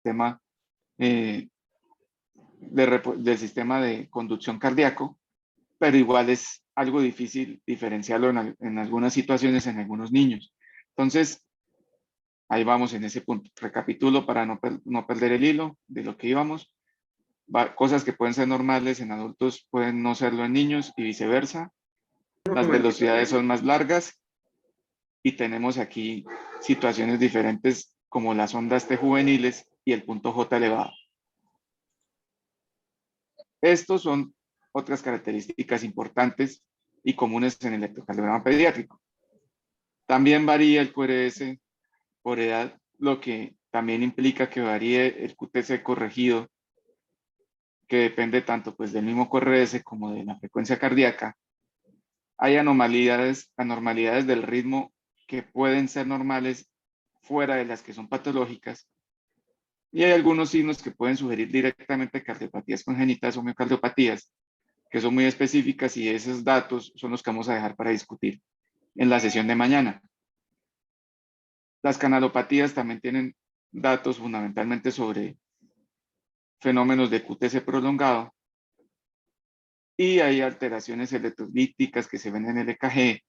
sistema del sistema de conducción cardíaco, pero igual es algo difícil diferenciarlo en algunas situaciones en algunos niños. Entonces, ahí vamos en ese punto. Recapitulo para no perder el hilo de lo que íbamos. Cosas que pueden ser normales en adultos pueden no serlo en niños y viceversa. Las velocidades son más largas y tenemos aquí situaciones diferentes como las ondas T juveniles y el punto J elevado. Estos son otras características importantes y comunes en el electrocardiograma pediátrico. También varía el QRS por edad, lo que también implica que varíe el QTC corregido, que depende tanto pues, del mismo QRS como de la frecuencia cardíaca. Hay anormalidades del ritmo que pueden ser normales fuera de las que son patológicas. Y hay algunos signos que pueden sugerir directamente cardiopatías congénitas o miocardiopatías, que son muy específicas y esos datos son los que vamos a dejar para discutir en la sesión de mañana. Las canalopatías también tienen datos fundamentalmente sobre fenómenos de QTC prolongado y hay alteraciones electrolíticas que se ven en el EKG,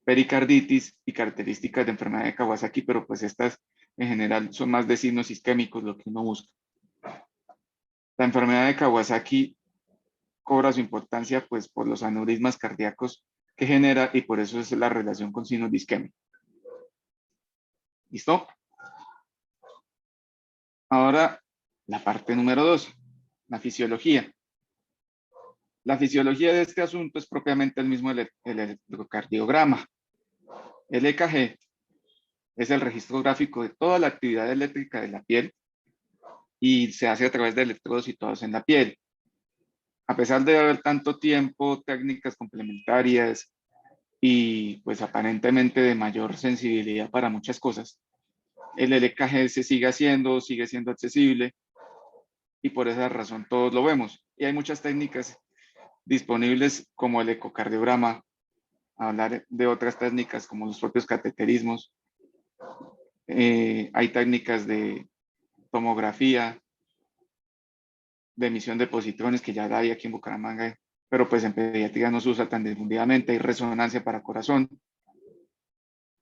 pericarditis y características de enfermedad de Kawasaki, pero pues estas en general son más de signos isquémicos lo que uno busca. La enfermedad de Kawasaki cobra su importancia pues por los aneurismas cardíacos que genera y por eso es la relación con signos de isquemia. ¿Listo? Ahora la parte número 2, la fisiología. La fisiología de este asunto es propiamente el mismo el electrocardiograma. El EKG es el registro gráfico de toda la actividad eléctrica de la piel y se hace a través de electrodos situados en la piel. A pesar de haber tanto tiempo, técnicas complementarias y pues aparentemente de mayor sensibilidad para muchas cosas, el EKG se sigue siendo accesible y por esa razón todos lo vemos. Y hay muchas técnicas disponibles como el ecocardiograma, hablar de otras técnicas como los propios cateterismos. Hay técnicas de tomografía, de emisión de positrones que ya hay aquí en Bucaramanga, pero pues en pediatría no se usa tan difundidamente. Hay resonancia para corazón.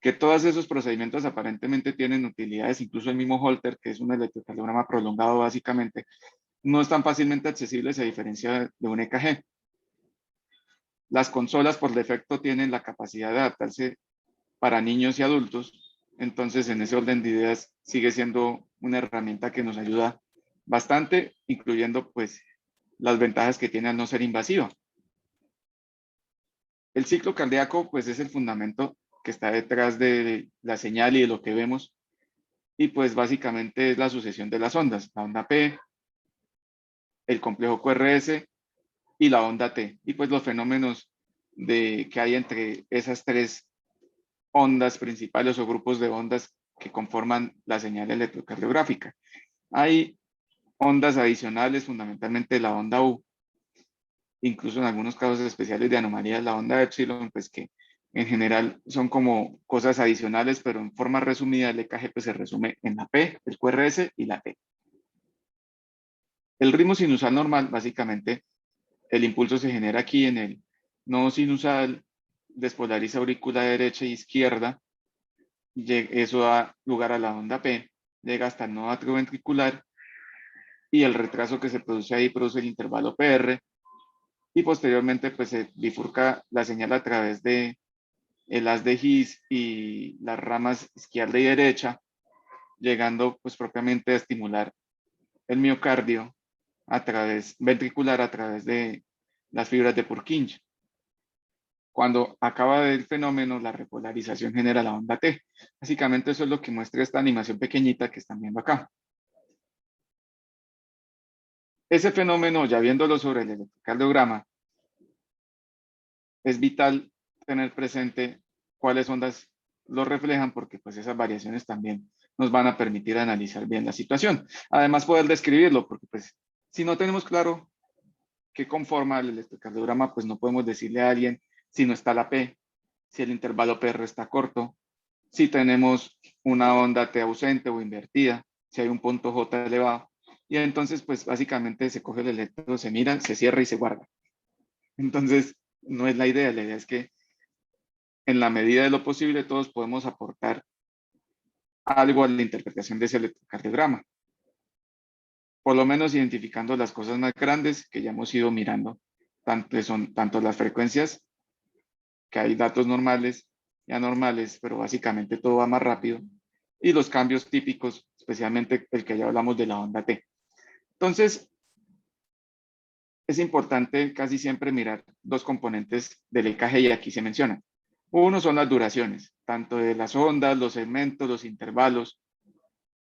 Que todos esos procedimientos aparentemente tienen utilidades, incluso el mismo Holter, que es un electrocardiograma prolongado básicamente, no están fácilmente accesibles a diferencia de un EKG. Las consolas por defecto tienen la capacidad de adaptarse para niños y adultos, entonces en ese orden de ideas sigue siendo una herramienta que nos ayuda bastante, incluyendo pues las ventajas que tiene al no ser invasiva. El ciclo cardíaco pues es el fundamento que está detrás de la señal y de lo que vemos, y pues básicamente es la sucesión de las ondas, la onda P, el complejo QRS y la onda T, y pues los fenómenos que hay entre esas tres ondas principales o grupos de ondas que conforman la señal electrocardiográfica. Hay ondas adicionales, fundamentalmente la onda U, incluso en algunos casos especiales de anomalías, la onda epsilon, pues que en general son como cosas adicionales, pero en forma resumida el EKG pues se resume en la P, el QRS y la T. El ritmo sinusal normal, básicamente, el impulso se genera aquí en el nodo sinusal, despolariza aurícula derecha e izquierda, eso da lugar a la onda P, llega hasta el nodo atrioventricular y el retraso que se produce ahí produce el intervalo PR y posteriormente pues se bifurca la señal a través de el haz de His y las ramas izquierda y derecha, llegando pues propiamente a estimular el miocardio ventricular a través de las fibras de Purkinje. Cuando acaba el fenómeno, la repolarización genera la onda T. Básicamente eso es lo que muestra esta animación pequeñita que están viendo acá. Ese fenómeno, ya viéndolo sobre el electrocardiograma, es vital tener presente cuáles ondas lo reflejan porque pues esas variaciones también nos van a permitir analizar bien la situación. Además poder describirlo porque pues si no tenemos claro qué conforma el electrocardiograma, pues no podemos decirle a alguien si no está la P, si el intervalo PR está corto, si tenemos una onda T ausente o invertida, si hay un punto J elevado. Y entonces, pues básicamente se coge el electrodo, se mira, se cierra y se guarda. Entonces, no es la idea es que en la medida de lo posible todos podemos aportar algo a la interpretación de ese electrocardiograma. Por lo menos identificando las cosas más grandes que ya hemos ido mirando, tanto las frecuencias, que hay datos normales y anormales, pero básicamente todo va más rápido, y los cambios típicos, especialmente el que ya hablamos de la onda T. Entonces, es importante casi siempre mirar dos componentes del EKG y aquí se mencionan. Uno son las duraciones, tanto de las ondas, los segmentos, los intervalos,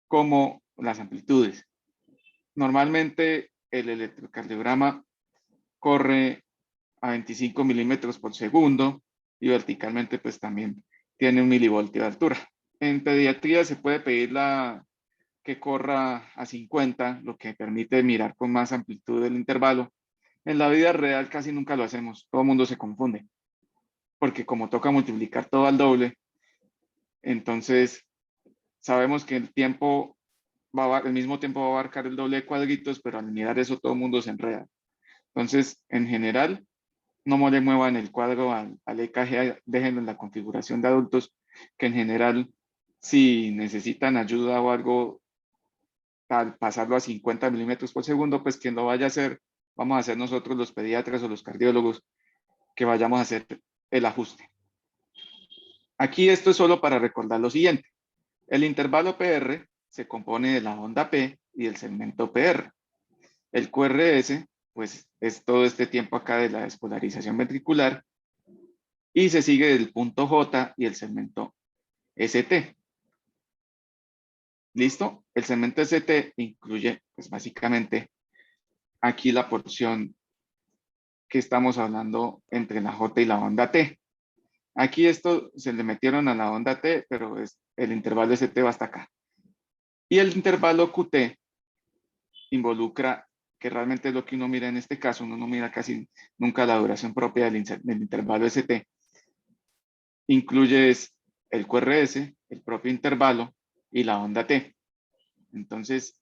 como las amplitudes. Normalmente el electrocardiograma corre a 25 milímetros por segundo y verticalmente pues también tiene 1 milivoltio de altura. En pediatría se puede pedir que corra a 50, lo que permite mirar con más amplitud el intervalo. En la vida real casi nunca lo hacemos, todo el mundo se confunde, porque como toca multiplicar todo al doble, entonces sabemos que el mismo tiempo va a abarcar el doble de cuadritos, pero al mirar eso todo el mundo se enreda. Entonces, en general, no le muevan el cuadro al EKG, déjenlo en la configuración de adultos, que en general, si necesitan ayuda o algo, al pasarlo a 50 milímetros por segundo, pues quien lo vaya a hacer, vamos a hacer nosotros los pediatras o los cardiólogos, que vayamos a hacer el ajuste. Aquí esto es solo para recordar lo siguiente. El intervalo PR se compone de la onda P y el segmento PR. El QRS, pues es todo este tiempo acá de la despolarización ventricular y se sigue del punto J y el segmento ST. ¿Listo? El segmento ST incluye, pues básicamente, aquí la porción que estamos hablando entre la J y la onda T. Aquí esto se le metieron a la onda T, pero el intervalo ST va hasta acá. Y el intervalo QT involucra, que realmente es lo que uno mira en este caso, uno no mira casi nunca la duración propia del intervalo ST. Incluye el QRS, el propio intervalo y la onda T. Entonces,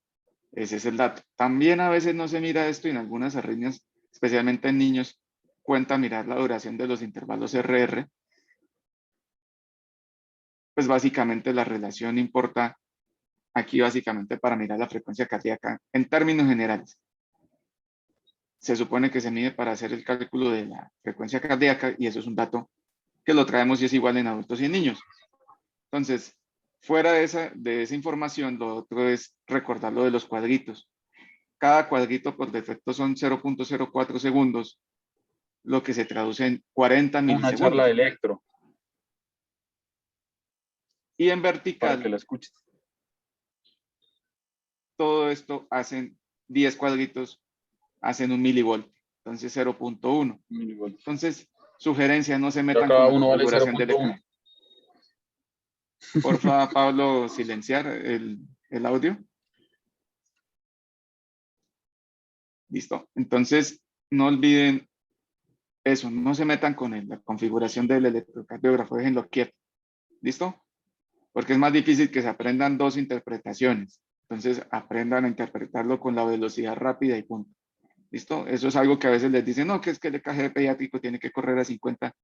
ese es el dato. También a veces no se mira esto y en algunas arritmias, especialmente en niños, cuenta mirar la duración de los intervalos RR. Pues básicamente la relación importa aquí básicamente para mirar la frecuencia cardíaca en términos generales. Se supone que se mide para hacer el cálculo de la frecuencia cardíaca y eso es un dato que lo traemos y es igual en adultos y en niños. Entonces, fuera de esa información, lo otro es recordar lo de los cuadritos. Cada cuadrito por defecto son 0.04 segundos, lo que se traduce en 40 Una charla milisegundos. de electro. Y en Para que vertical, la escuches. todo esto hacen 10 cuadritos, hacen 1 milivoltio, entonces 0.1. Entonces, sugerencia, no se Pero metan con cada la uno vale configuración del 0.1. EKG. Porfa, Pablo, silenciar el audio. Listo. Entonces, no olviden eso, no se metan con la configuración del electrocardiógrafo, déjenlo quieto. ¿Listo? Porque es más difícil que se aprendan dos interpretaciones. Entonces, aprendan a interpretarlo con la velocidad rápida y punto. ¿Listo? Eso es algo que a veces les dicen, no, que es que el EKG pediátrico tiene que correr a 50.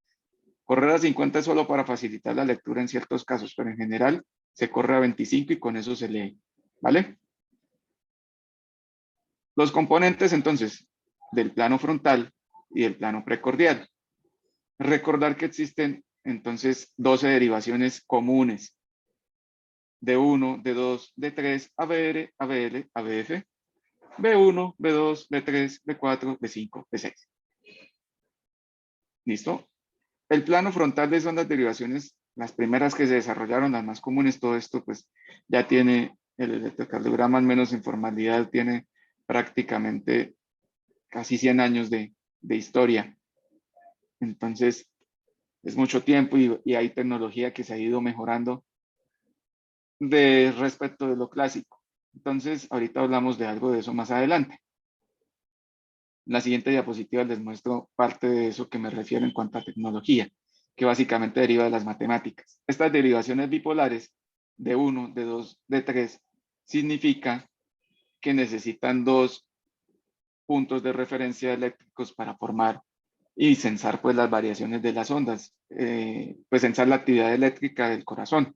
Correr a 50 es solo para facilitar la lectura en ciertos casos, pero en general se corre a 25 y con eso se lee. ¿Vale? Los componentes entonces del plano frontal y del plano precordial. Recordar que existen entonces 12 derivaciones comunes: D1, D2, D3, ABR, ABL, ABF, B1, B2, B3, B4, B5, B6. ¿Listo? El plano frontal son las derivaciones, las primeras que se desarrollaron, las más comunes. Todo esto pues ya tiene el electrocardiograma, al menos en formalidad, tiene prácticamente casi 100 años de historia. Entonces, es mucho tiempo y hay tecnología que se ha ido mejorando respecto de lo clásico. Entonces, ahorita hablamos de algo de eso más adelante. En la siguiente diapositiva les muestro parte de eso que me refiero en cuanto a tecnología, que básicamente deriva de las matemáticas. Estas derivaciones bipolares, D1, D2, D3, significa que necesitan dos puntos de referencia eléctricos para formar y censar pues las variaciones de las ondas, pues censar la actividad eléctrica del corazón.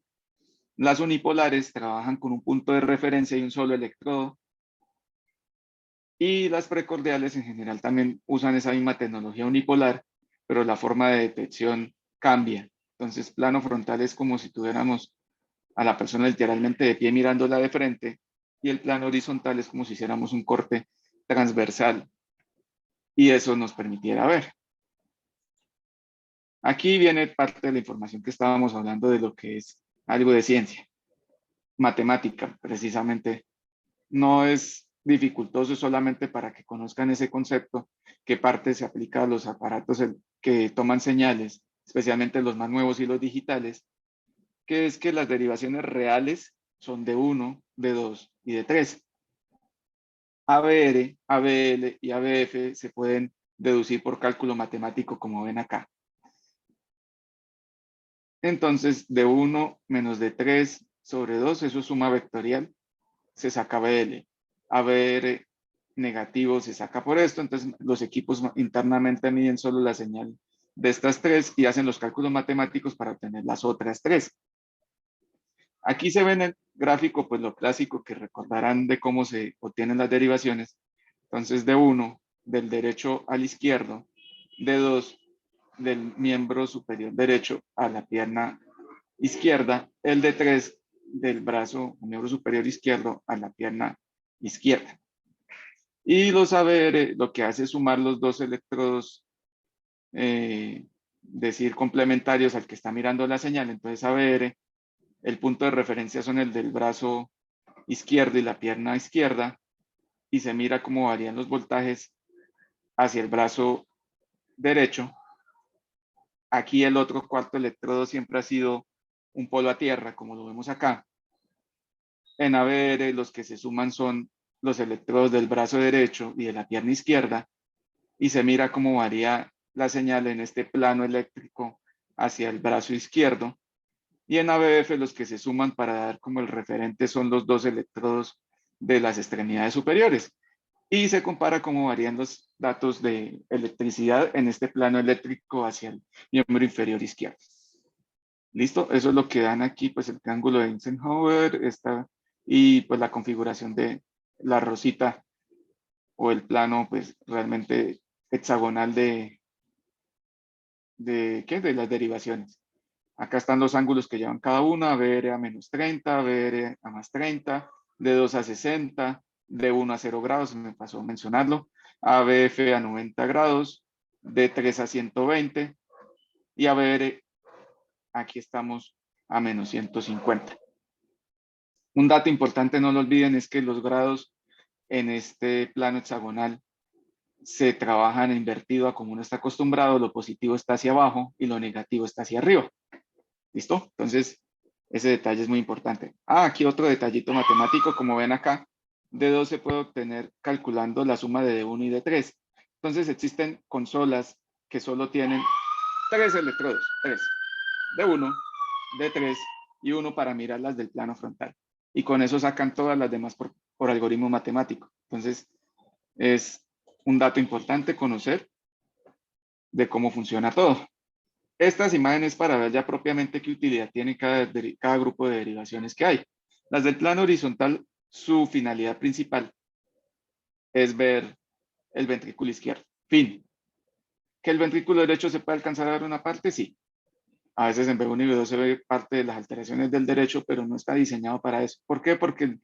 Las unipolares trabajan con un punto de referencia y un solo electrodo, y las precordiales en general también usan esa misma tecnología unipolar, pero la forma de detección cambia. Entonces, plano frontal es como si tuviéramos a la persona literalmente de pie mirándola de frente, y el plano horizontal es como si hiciéramos un corte transversal y eso nos permitiera ver. Aquí viene parte de la información que estábamos hablando de lo que es algo de ciencia, matemática, precisamente. No es dificultoso solamente para que conozcan ese concepto, qué parte se aplica a los aparatos que toman señales, especialmente los más nuevos y los digitales, que es que las derivaciones reales son de 1, de 2 y de 3. ABR, ABL y ABF se pueden deducir por cálculo matemático, como ven acá. Entonces, de 1 menos de 3 sobre 2, eso es suma vectorial, se saca BL. ABR negativo se saca por esto, entonces los equipos internamente miden solo la señal de estas tres y hacen los cálculos matemáticos para obtener las otras tres. Aquí se ve en el gráfico pues lo clásico que recordarán de cómo se obtienen las derivaciones. Entonces de 1 del derecho al izquierdo, de 2 del miembro superior derecho a la pierna izquierda, el de 3 del brazo o miembro superior izquierdo a la pierna izquierda. Y los ABR lo que hace es sumar los dos electrodos, decir complementarios al que está mirando la señal. Entonces ABR, el punto de referencia son el del brazo izquierdo y la pierna izquierda, y se mira cómo varían los voltajes hacia el brazo derecho. Aquí el otro cuarto electrodo siempre ha sido un polo a tierra, como lo vemos acá. En ABR los que se suman son los electrodos del brazo derecho y de la pierna izquierda, y se mira cómo varía la señal en este plano eléctrico hacia el brazo izquierdo. Y en ABF los que se suman para dar como el referente son los dos electrodos de las extremidades superiores. Y se compara cómo varían los datos de electricidad en este plano eléctrico hacia el miembro inferior izquierdo. ¿Listo? Eso es lo que dan aquí, pues el triángulo de Eisenhower y pues la configuración de la rosita o el plano pues realmente hexagonal de las derivaciones. Acá están los ángulos que llevan cada una: ABR a menos 30, ABR a más 30, de 2 a 60, de 1 a 0 grados, me pasó a mencionarlo, ABF a 90 grados, de 3 a 120 y ABR, aquí estamos a menos 150. Un dato importante, no lo olviden, es que los grados en este plano hexagonal se trabajan invertido a como uno está acostumbrado. Lo positivo está hacia abajo y lo negativo está hacia arriba. ¿Listo? Entonces, ese detalle es muy importante. Aquí otro detallito matemático, como ven acá, de 2 se puede obtener calculando la suma de D1 y de 3. Entonces, existen consolas que solo tienen 3 electrodos, 3, D1, D3 y 1 para mirarlas del plano frontal. Y con eso sacan todas las demás por algoritmo matemático. Entonces, es un dato importante conocer de cómo funciona todo. Estas imágenes para ver ya propiamente qué utilidad tiene cada grupo de derivaciones que hay. Las del plano horizontal, su finalidad principal es ver el ventrículo izquierdo. Fin. ¿Que el ventrículo derecho se puede alcanzar a ver una parte? Sí. A veces en B1 y B2 se ve parte de las alteraciones del derecho, pero no está diseñado para eso. ¿Por qué? Porque el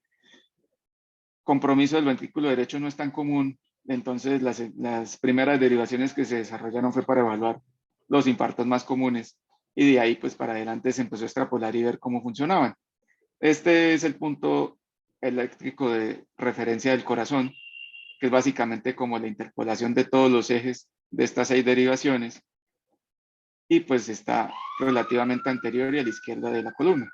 compromiso del ventrículo derecho no es tan común. Entonces, las primeras derivaciones que se desarrollaron fue para evaluar los infartos más comunes, y de ahí pues para adelante se empezó a extrapolar y ver cómo funcionaban. Este es el punto eléctrico de referencia del corazón, que es básicamente como la interpolación de todos los ejes de estas 6 derivaciones, y pues está relativamente anterior y a la izquierda de la columna.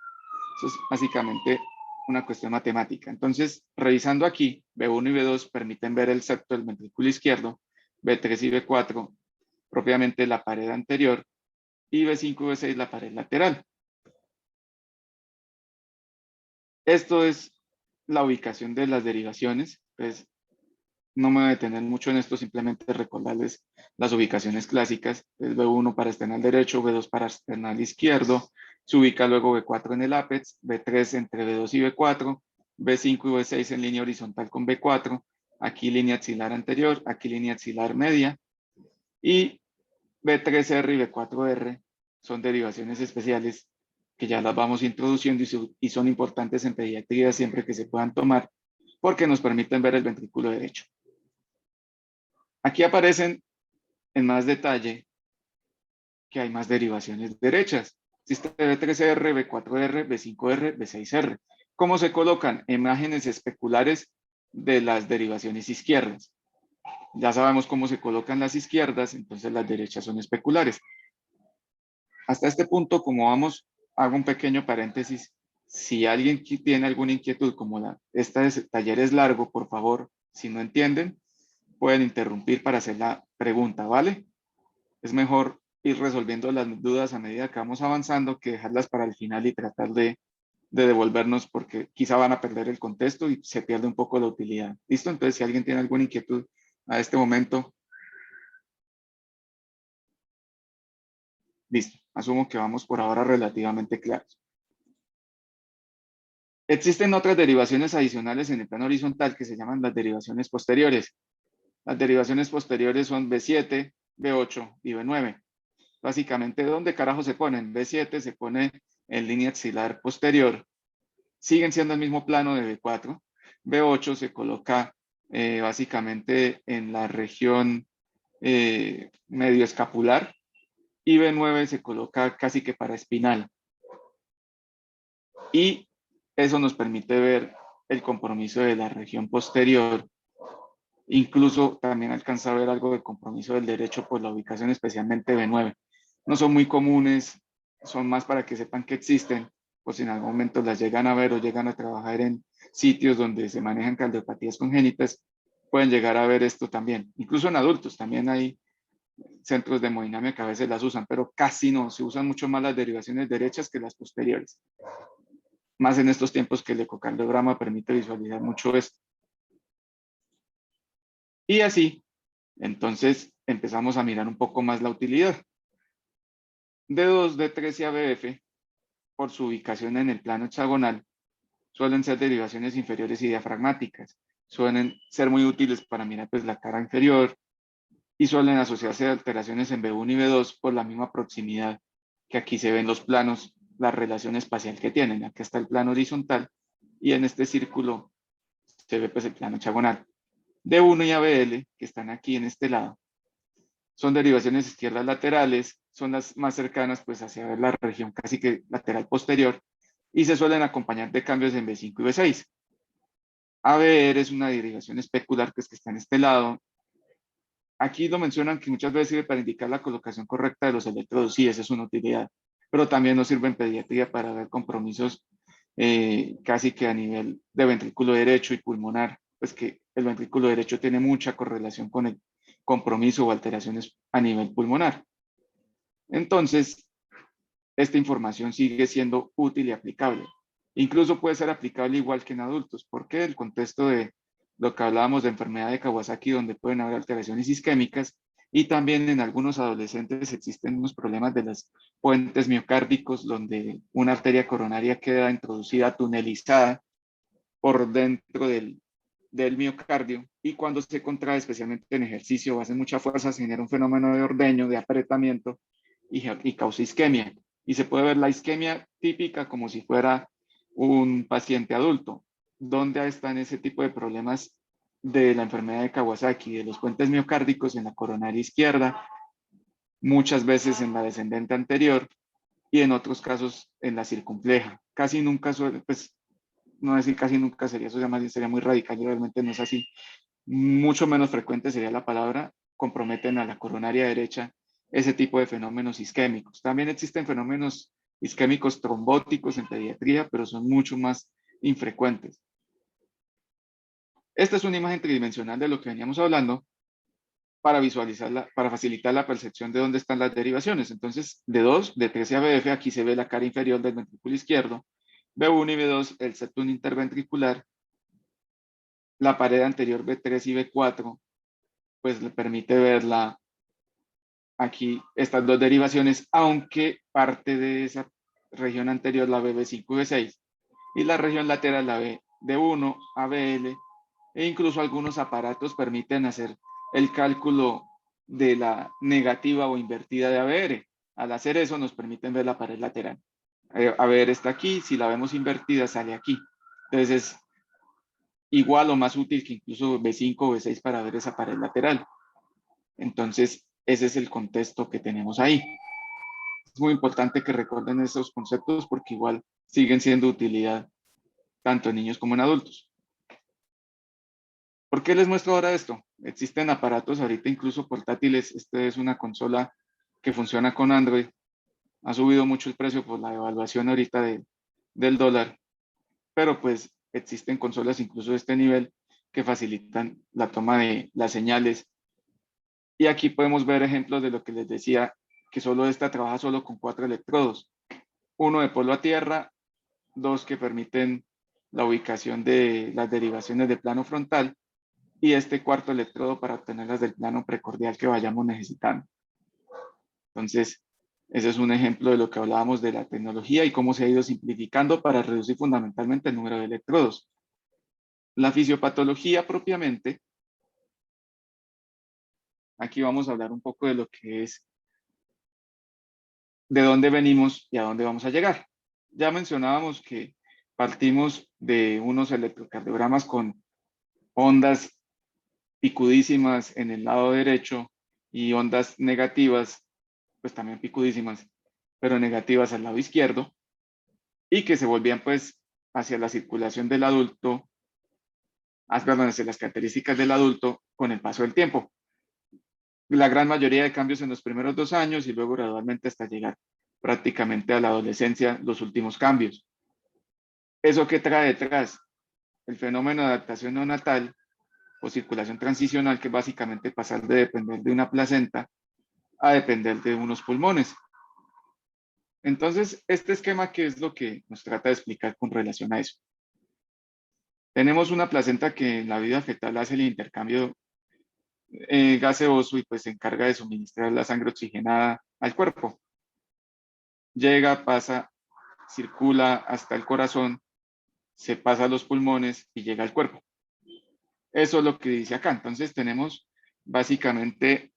Eso es básicamente una cuestión matemática. Entonces, revisando aquí, B1 y B2 permiten ver el septo del ventrículo izquierdo, B3 y B4 propiamente la pared anterior, y B5 y B6 la pared lateral. Esto es la ubicación de las derivaciones. Pues no me voy a detener mucho en esto, simplemente recordarles las ubicaciones clásicas. Es B1 para external derecho, B2 para external izquierdo. Se ubica luego B4 en el ápex, B3 entre B2 y B4, B5 y B6 en línea horizontal con B4, aquí línea axilar anterior, aquí línea axilar media, y B3R y B4R son derivaciones especiales que ya las vamos introduciendo y son importantes en pediatría siempre que se puedan tomar porque nos permiten ver el ventrículo derecho. Aquí aparecen en más detalle que hay más derivaciones derechas. Existe B3R, B4R, B5R, B6R. ¿Cómo se colocan? Imágenes especulares de las derivaciones izquierdas. Ya sabemos cómo se colocan las izquierdas, entonces las derechas son especulares. Hasta este punto, como vamos, hago un pequeño paréntesis. Si alguien tiene alguna inquietud, como este taller es largo, por favor, si no entienden, pueden interrumpir para hacer la pregunta, ¿vale? Es mejor ir resolviendo las dudas a medida que vamos avanzando que dejarlas para el final y tratar de devolvernos porque quizá van a perder el contexto y se pierde un poco la utilidad. ¿Listo? Entonces, si alguien tiene alguna inquietud a este momento, listo. Asumo que vamos por ahora relativamente claros. Existen otras derivaciones adicionales en el plano horizontal que se llaman las derivaciones posteriores. Las derivaciones posteriores son B7, B8 y B9. Básicamente, ¿dónde carajo se ponen? B7 se pone en línea axilar posterior. Siguen siendo el mismo plano de B4. B8 se coloca básicamente en la región medio escapular y B9 se coloca casi que para espinal. Y eso nos permite ver el compromiso de la región posterior. Incluso también alcanza a ver algo de compromiso del derecho por la ubicación, especialmente B9. No son muy comunes, son más para que sepan que existen, por si en algún momento las llegan a ver o llegan a trabajar en sitios donde se manejan cardiopatías congénitas, pueden llegar a ver esto también. Incluso en adultos también hay centros de hemodinamia que a veces las usan, pero casi no, se usan mucho más las derivaciones derechas que las posteriores. Más en estos tiempos que el ecocardiograma permite visualizar mucho esto. Y así, entonces empezamos a mirar un poco más la utilidad. D2, D3 y ABF, por su ubicación en el plano hexagonal, suelen ser derivaciones inferiores y diafragmáticas. Suelen ser muy útiles para mirar pues, la cara inferior y suelen asociarse a alteraciones en B1 y B2 por la misma proximidad que aquí se ven los planos, la relación espacial que tienen. Aquí está el plano horizontal y en este círculo se ve pues, el plano hexagonal. D1 y ABL, que están aquí en este lado, son derivaciones izquierdas laterales, son las más cercanas pues hacia la región casi que lateral posterior y se suelen acompañar de cambios en B5 y B6. ABR es una derivación especular que está en este lado. Aquí lo mencionan que muchas veces sirve para indicar la colocación correcta de los electrodos, sí, esa es una utilidad, pero también nos sirve en pediatría para ver compromisos casi que a nivel de ventrículo derecho y pulmonar, pues que el ventrículo derecho tiene mucha correlación con el compromiso o alteraciones a nivel pulmonar. Entonces, esta información sigue siendo útil y aplicable. Incluso puede ser aplicable igual que en adultos, porque el contexto de lo que hablábamos de enfermedad de Kawasaki, donde pueden haber alteraciones isquémicas, y también en algunos adolescentes existen unos problemas de los puentes miocárdicos, donde una arteria coronaria queda introducida, tunelizada por dentro del miocardio, y cuando se contrae, especialmente en ejercicio o hace mucha fuerza, se genera un fenómeno de ordeño, de apretamiento y causa isquemia. Y se puede ver la isquemia típica como si fuera un paciente adulto. ¿Dónde están ese tipo de problemas de la enfermedad de Kawasaki, de los puentes miocárdicos en la coronaria izquierda, muchas veces en la descendente anterior y en otros casos en la circunfleja? Casi nunca suele, pues no decir casi nunca sería, eso sería muy radical y realmente no es así. Mucho menos frecuente sería la palabra, comprometen a la coronaria derecha ese tipo de fenómenos isquémicos. También existen fenómenos isquémicos trombóticos en pediatría, pero son mucho más infrecuentes. Esta es una imagen tridimensional de lo que veníamos hablando para visualizarla, para facilitar la percepción de dónde están las derivaciones. Entonces, D2, D3 y ABF, aquí se ve la cara inferior del ventrículo izquierdo, B1 y B2, el septum interventricular, la pared anterior B3 y B4, pues le permite verla aquí, estas dos derivaciones, aunque parte de esa región anterior la ve B5 y B6, y la región lateral la ve de 1 a BL, e incluso algunos aparatos permiten hacer el cálculo de la negativa o invertida de ABR. Al hacer eso nos permiten ver la pared lateral. ABR está aquí, si la vemos invertida sale aquí. Entonces es igual o más útil que incluso B5 o B6 para ver esa pared lateral. Entonces ese es el contexto que tenemos ahí. Es muy importante que recuerden esos conceptos porque igual siguen siendo de utilidad tanto en niños como en adultos. ¿Por qué les muestro ahora esto? Existen aparatos ahorita incluso portátiles. Esta es una consola que funciona con Android. Ha subido mucho el precio por la devaluación ahorita del dólar, pero pues existen consolas incluso de este nivel que facilitan la toma de las señales. Y aquí podemos ver ejemplos de lo que les decía, que solo esta trabaja solo con 4 electrodos. Uno de polo a tierra, 2 que permiten la ubicación de las derivaciones de plano frontal, y este cuarto electrodo para obtenerlas del plano precordial que vayamos necesitando. Entonces, ese es un ejemplo de lo que hablábamos de la tecnología y cómo se ha ido simplificando para reducir fundamentalmente el número de electrodos. La fisiopatología propiamente, aquí vamos a hablar un poco de lo que es, de dónde venimos y a dónde vamos a llegar. Ya mencionábamos que partimos de unos electrocardiogramas con ondas picudísimas en el lado derecho y ondas negativas, pues también picudísimas, pero negativas al lado izquierdo, y que se volvían pues hacia la circulación del adulto, perdón, hacia las características del adulto con el paso del tiempo. La gran mayoría de cambios en los primeros 2 años y luego gradualmente hasta llegar prácticamente a la adolescencia, los últimos cambios. ¿Eso qué trae detrás? El fenómeno de adaptación neonatal o circulación transicional, que básicamente pasar de depender de una placenta a depender de unos pulmones. Entonces, este esquema, ¿qué es lo que nos trata de explicar con relación a eso? Tenemos una placenta que en la vida fetal hace el intercambio gaseoso y pues se encarga de suministrar la sangre oxigenada al cuerpo. Llega, pasa, circula hasta el corazón, se pasa a los pulmones y llega al cuerpo. Eso es lo que dice acá. Entonces tenemos básicamente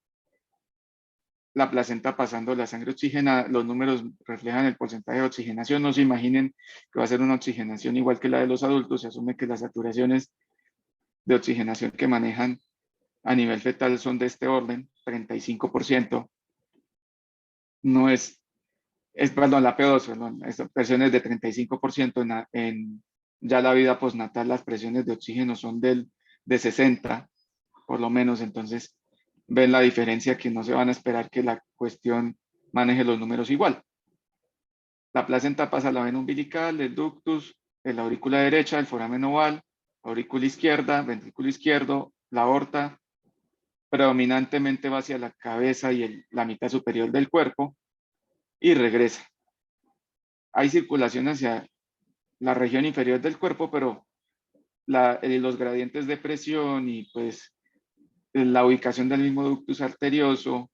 la placenta pasando la sangre oxigenada. Los números reflejan el porcentaje de oxigenación. No se imaginen que va a ser una oxigenación igual que la de los adultos. Se asume que las saturaciones de oxigenación que manejan a nivel fetal son de este orden, 35%. No perdón, la P2, perdón, estas presiones de 35%. En ya la vida postnatal las presiones de oxígeno son de 60, por lo menos. Entonces, ven la diferencia, que no se van a esperar que la cuestión maneje los números igual. La placenta pasa a la vena umbilical, el ductus, la aurícula derecha, el foramen oval, aurícula izquierda, ventrículo izquierdo, la aorta, predominantemente va hacia la cabeza y la mitad superior del cuerpo y regresa. Hay circulación hacia la región inferior del cuerpo, pero los gradientes de presión y pues la ubicación del mismo ductus arterioso,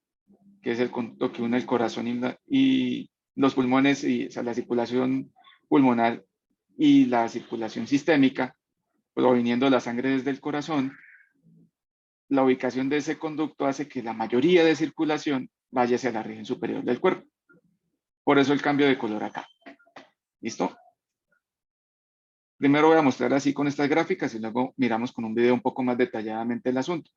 que es el conducto que une el corazón y los pulmones, y o sea, la circulación pulmonar y la circulación sistémica, proviniendo la sangre desde el corazón, la ubicación de ese conducto hace que la mayoría de circulación vaya hacia la región superior del cuerpo. Por eso el cambio de color acá. ¿Listo? Primero voy a mostrar así con estas gráficas y luego miramos con un video un poco más detalladamente el asunto,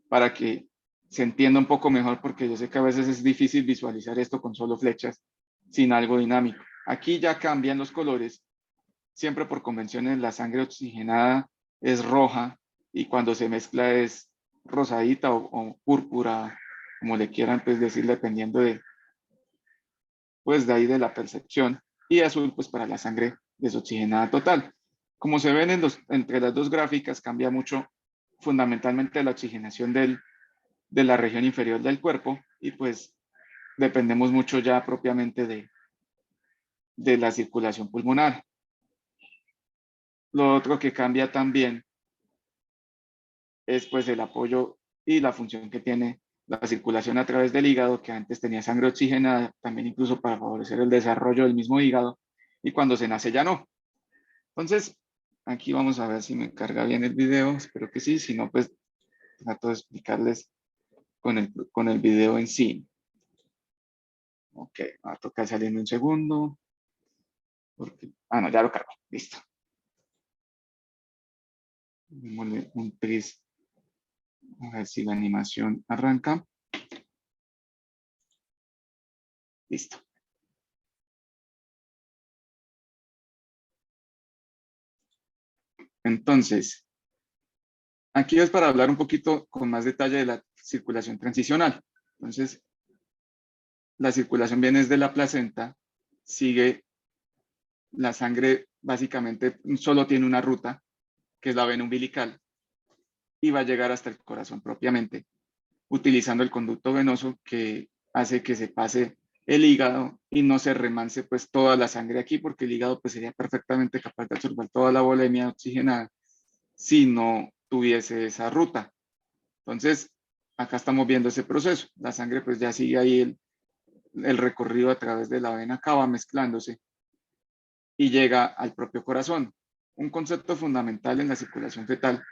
para que se entienda un poco mejor, porque yo sé que a veces es difícil visualizar esto con solo flechas, sin algo dinámico. Aquí ya cambian los colores. Siempre por convenciones la sangre oxigenada es roja y cuando se mezcla es rosadita o púrpura, como le quieran pues decir, dependiendo pues de ahí de la percepción. Y azul pues para la sangre desoxigenada total. Como se ven entre las dos gráficas, cambia mucho fundamentalmente la oxigenación de la región inferior del cuerpo, y pues dependemos mucho ya propiamente de la circulación pulmonar. Lo otro que cambia también es pues el apoyo y la función que tiene la circulación a través del hígado, que antes tenía sangre oxigenada, también incluso para favorecer el desarrollo del mismo hígado, y cuando se nace ya no. Entonces, aquí vamos a ver si me carga bien el video, espero que sí, si no, pues trato de explicarles con el video en sí. Ok, va a tocar salir en un segundo. Porque, no, ya lo cargo, listo. Démosle un tris, a ver si la animación arranca. Listo. Entonces, aquí es para hablar un poquito con más detalle de la circulación transicional. Entonces, la circulación viene desde la placenta, sigue la sangre, básicamente solo tiene una ruta, que es la vena umbilical, y va a llegar hasta el corazón propiamente, utilizando el conducto venoso que hace que se pase el hígado y no se remanse pues toda la sangre aquí, porque el hígado pues sería perfectamente capaz de absorber toda la volemia oxigenada si no tuviese esa ruta. Entonces, acá estamos viendo ese proceso. La sangre pues ya sigue ahí el recorrido a través de la vena cava mezclándose y llega al propio corazón. Un concepto fundamental en la circulación fetal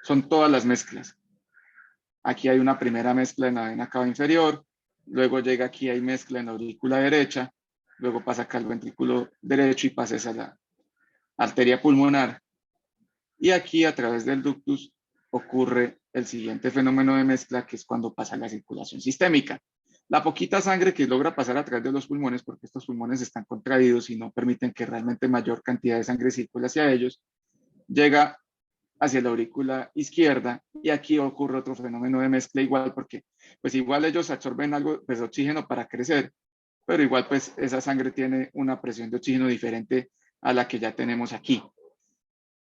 son todas las mezclas. Aquí hay una primera mezcla en la vena cava inferior, luego llega aquí, hay mezcla en la aurícula derecha, luego pasa acá al ventrículo derecho y pasa a la arteria pulmonar. Y aquí a través del ductus ocurre el siguiente fenómeno de mezcla, que es cuando pasa la circulación sistémica. La poquita sangre que logra pasar a través de los pulmones, porque estos pulmones están contraídos y no permiten que realmente mayor cantidad de sangre circule hacia ellos, llega hacia la aurícula izquierda y aquí ocurre otro fenómeno de mezcla igual porque pues igual ellos absorben algo pues oxígeno para crecer, pero igual pues esa sangre tiene una presión de oxígeno diferente a la que ya tenemos aquí.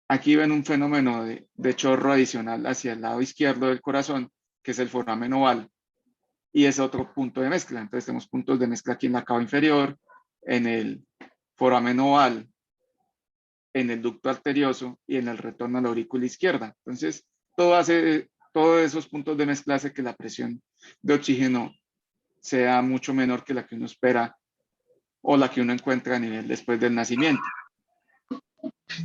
Aquí ven un fenómeno de chorro adicional hacia el lado izquierdo del corazón, que es el foramen oval, y es otro punto de mezcla. Entonces tenemos puntos de mezcla aquí en la cava inferior, en el foramen oval, en el ducto arterioso y en el retorno a la aurícula izquierda. Entonces, todos esos puntos de mezcla hace que la presión de oxígeno sea mucho menor que la que uno espera o la que uno encuentra a nivel después del nacimiento.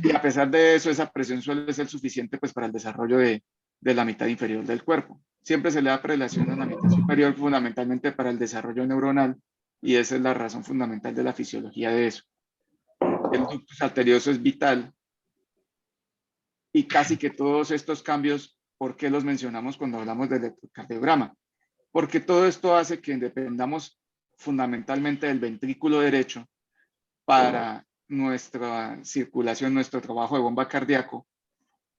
Y a pesar de eso, esa presión suele ser suficiente pues, para el desarrollo de la mitad inferior del cuerpo. Siempre se le da prelación a la mitad superior fundamentalmente para el desarrollo neuronal y esa es la razón fundamental de la fisiología de eso. El ducto arterioso es vital y casi que todos estos cambios, ¿por qué los mencionamos cuando hablamos de electrocardiograma? Porque todo esto hace que dependamos fundamentalmente del ventrículo derecho para nuestra circulación, nuestro trabajo de bomba cardíaco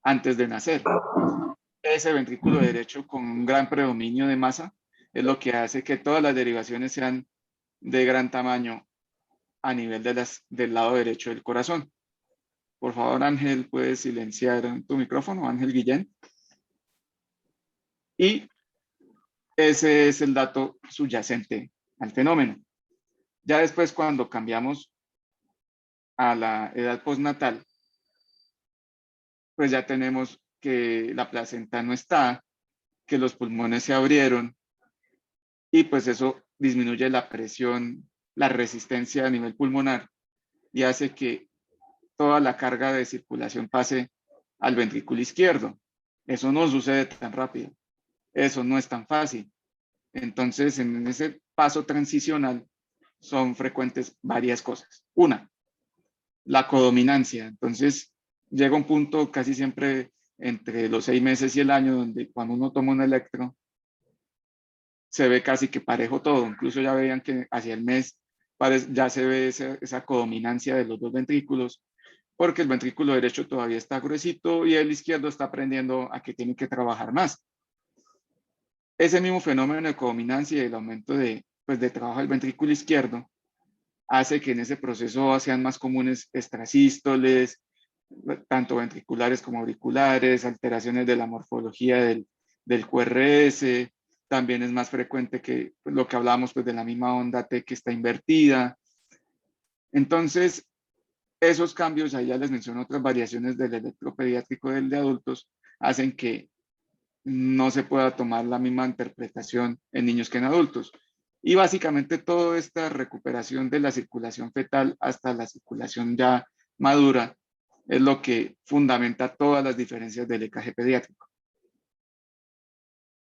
antes de nacer. Ese ventrículo derecho con un gran predominio de masa es lo que hace que todas las derivaciones sean de gran tamaño a nivel del lado derecho del corazón. Por favor, Ángel, puedes silenciar tu micrófono, Ángel Guillén. Y ese es el dato subyacente al fenómeno. Ya después, cuando cambiamos a la edad postnatal, pues ya tenemos que la placenta no está, que los pulmones se abrieron y pues eso disminuye la presión, la resistencia a nivel pulmonar y hace que toda la carga de circulación pase al ventrículo izquierdo. Eso no sucede tan rápido, eso no es tan fácil. Entonces, en ese paso transicional son frecuentes varias cosas. Una, la codominancia. Entonces, llega un punto casi siempre entre los 6 meses y el año donde cuando uno toma un electro, se ve casi que parejo todo. Incluso ya veían que hacia el mes ya se ve esa codominancia de los dos ventrículos, porque el ventrículo derecho todavía está gruesito y el izquierdo está aprendiendo a que tiene que trabajar más. Ese mismo fenómeno de codominancia y el aumento pues, de trabajo del ventrículo izquierdo hace que en ese proceso sean más comunes extrasístoles, tanto ventriculares como auriculares, alteraciones de la morfología del QRS, también es más frecuente que pues, lo que hablábamos pues, de la misma onda T que está invertida. Entonces, esos cambios, ahí ya les menciono otras variaciones del electropediátrico del de adultos, hacen que no se pueda tomar la misma interpretación en niños que en adultos. Y básicamente toda esta recuperación de la circulación fetal hasta la circulación ya madura es lo que fundamenta todas las diferencias del EKG pediátrico.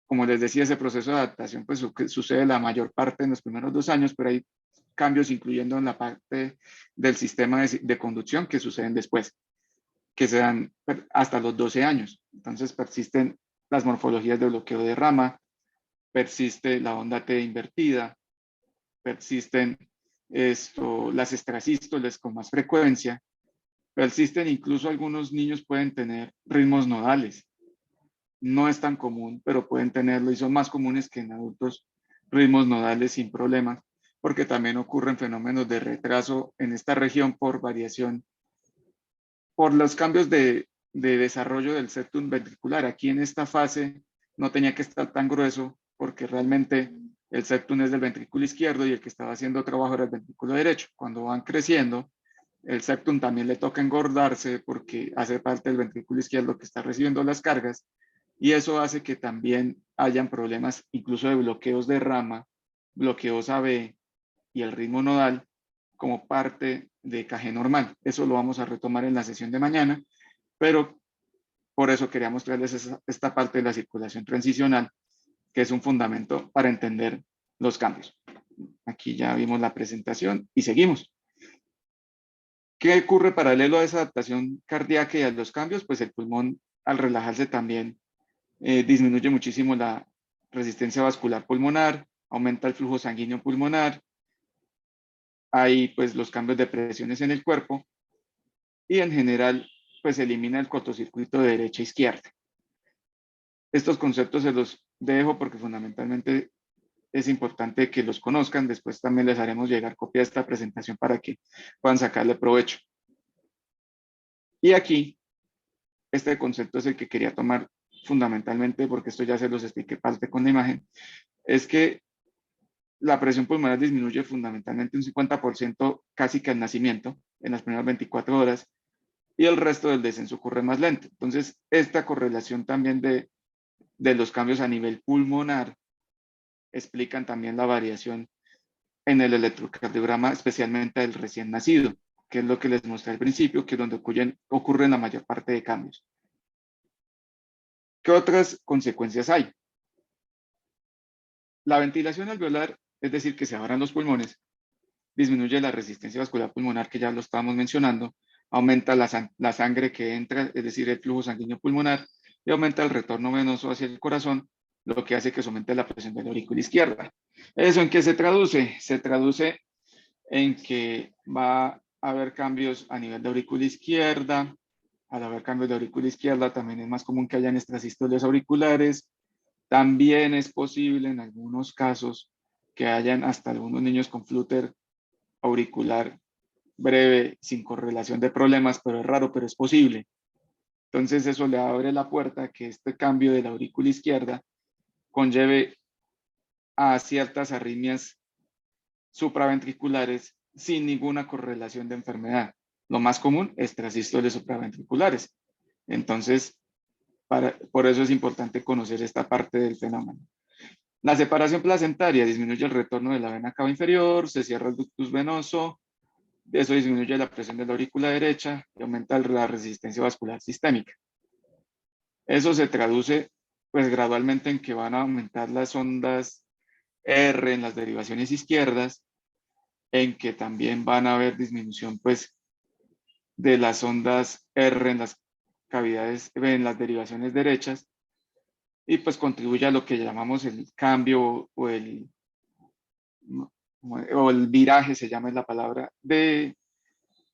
Como les decía, ese proceso de adaptación pues sucede la mayor parte en los primeros 2 años, pero hay cambios incluyendo en la parte del sistema de conducción que suceden después, que se dan hasta los 12 años. Entonces persisten las morfologías de bloqueo de rama, persiste la onda T invertida, persisten las extrasístoles con más frecuencia, persisten incluso algunos niños pueden tener ritmos nodales. No es tan común, pero pueden tenerlo y son más comunes que en adultos ritmos nodales sin problemas, porque también ocurren fenómenos de retraso en esta región por variación, por los cambios de desarrollo del septum ventricular. Aquí en esta fase no tenía que estar tan grueso porque realmente el septum es del ventrículo izquierdo y el que estaba haciendo trabajo era el ventrículo derecho. Cuando van creciendo, el septum también le toca engordarse porque hace parte del ventrículo izquierdo que está recibiendo las cargas y eso hace que también hayan problemas incluso de bloqueos de rama, bloqueos AB y el ritmo nodal como parte de EKG normal. Eso lo vamos a retomar en la sesión de mañana, pero por eso quería mostrarles esta parte de la circulación transicional, que es un fundamento para entender los cambios. Aquí ya vimos la presentación y seguimos. ¿Qué ocurre paralelo a esa adaptación cardíaca y a los cambios? Pues el pulmón al relajarse también disminuye muchísimo la resistencia vascular pulmonar, aumenta el flujo sanguíneo pulmonar, hay pues los cambios de presiones en el cuerpo y en general pues elimina el cortocircuito de derecha a izquierda. Estos conceptos se los dejo porque fundamentalmente es importante que los conozcan. Después también les haremos llegar copia de esta presentación para que puedan sacarle provecho. Y aquí, este concepto es el que quería tomar fundamentalmente, porque esto ya se los expliqué parte con la imagen, es que la presión pulmonar disminuye fundamentalmente un 50% casi que al nacimiento, en las primeras 24 horas, y el resto del descenso ocurre más lento. Entonces, esta correlación también de los cambios a nivel pulmonar explican también la variación en el electrocardiograma, especialmente del recién nacido, que es lo que les mostré al principio, que es donde ocurren la mayor parte de cambios. ¿Qué otras consecuencias hay? La ventilación alveolar, es decir, que se abran los pulmones, disminuye la resistencia vascular pulmonar, que ya lo estábamos mencionando, aumenta la sangre que entra, es decir, el flujo sanguíneo pulmonar, y aumenta el retorno venoso hacia el corazón, lo que hace que se aumente la presión de la aurícula izquierda. ¿Eso en qué se traduce? Se traduce en que va a haber cambios a nivel de aurícula izquierda. Al haber cambios de aurícula izquierda, también es más común que hayan extrasístoles auriculares. También es posible en algunos casos que hayan hasta algunos niños con flúter auricular breve sin correlación de problemas, pero es raro, pero es posible. Entonces eso le abre la puerta a que este cambio de la aurícula izquierda conlleve a ciertas arritmias supraventriculares sin ninguna correlación de enfermedad. Lo más común es extrasístoles supraventriculares. Entonces, por eso es importante conocer esta parte del fenómeno. La separación placentaria disminuye el retorno de la vena cava inferior, se cierra el ductus venoso, eso disminuye la presión de la aurícula derecha y aumenta la resistencia vascular sistémica. Eso se traduce pues gradualmente en que van a aumentar las ondas R en las derivaciones izquierdas, en que también van a haber disminución pues de las ondas R en las cavidades, en las derivaciones derechas, y pues contribuye a lo que llamamos el cambio o el viraje, se llama la palabra, de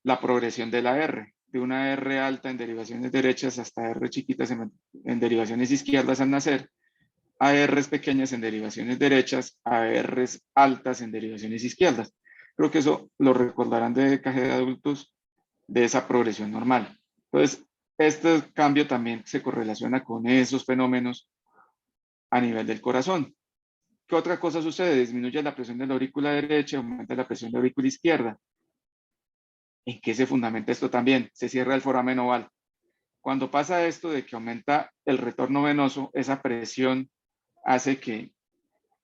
la progresión de la R, de una R alta en derivaciones derechas hasta R chiquitas en derivaciones izquierdas al nacer, a R's pequeñas en derivaciones derechas, a R's altas en derivaciones izquierdas. Creo que eso lo recordarán de EKG de adultos, de esa progresión normal. Entonces, este cambio también se correlaciona con esos fenómenos a nivel del corazón. ¿Qué otra cosa sucede? Disminuye la presión de la aurícula derecha, aumenta la presión de la aurícula izquierda. ¿En qué se fundamenta esto también? Se cierra el foramen oval. Cuando pasa esto de que aumenta el retorno venoso, esa presión hace que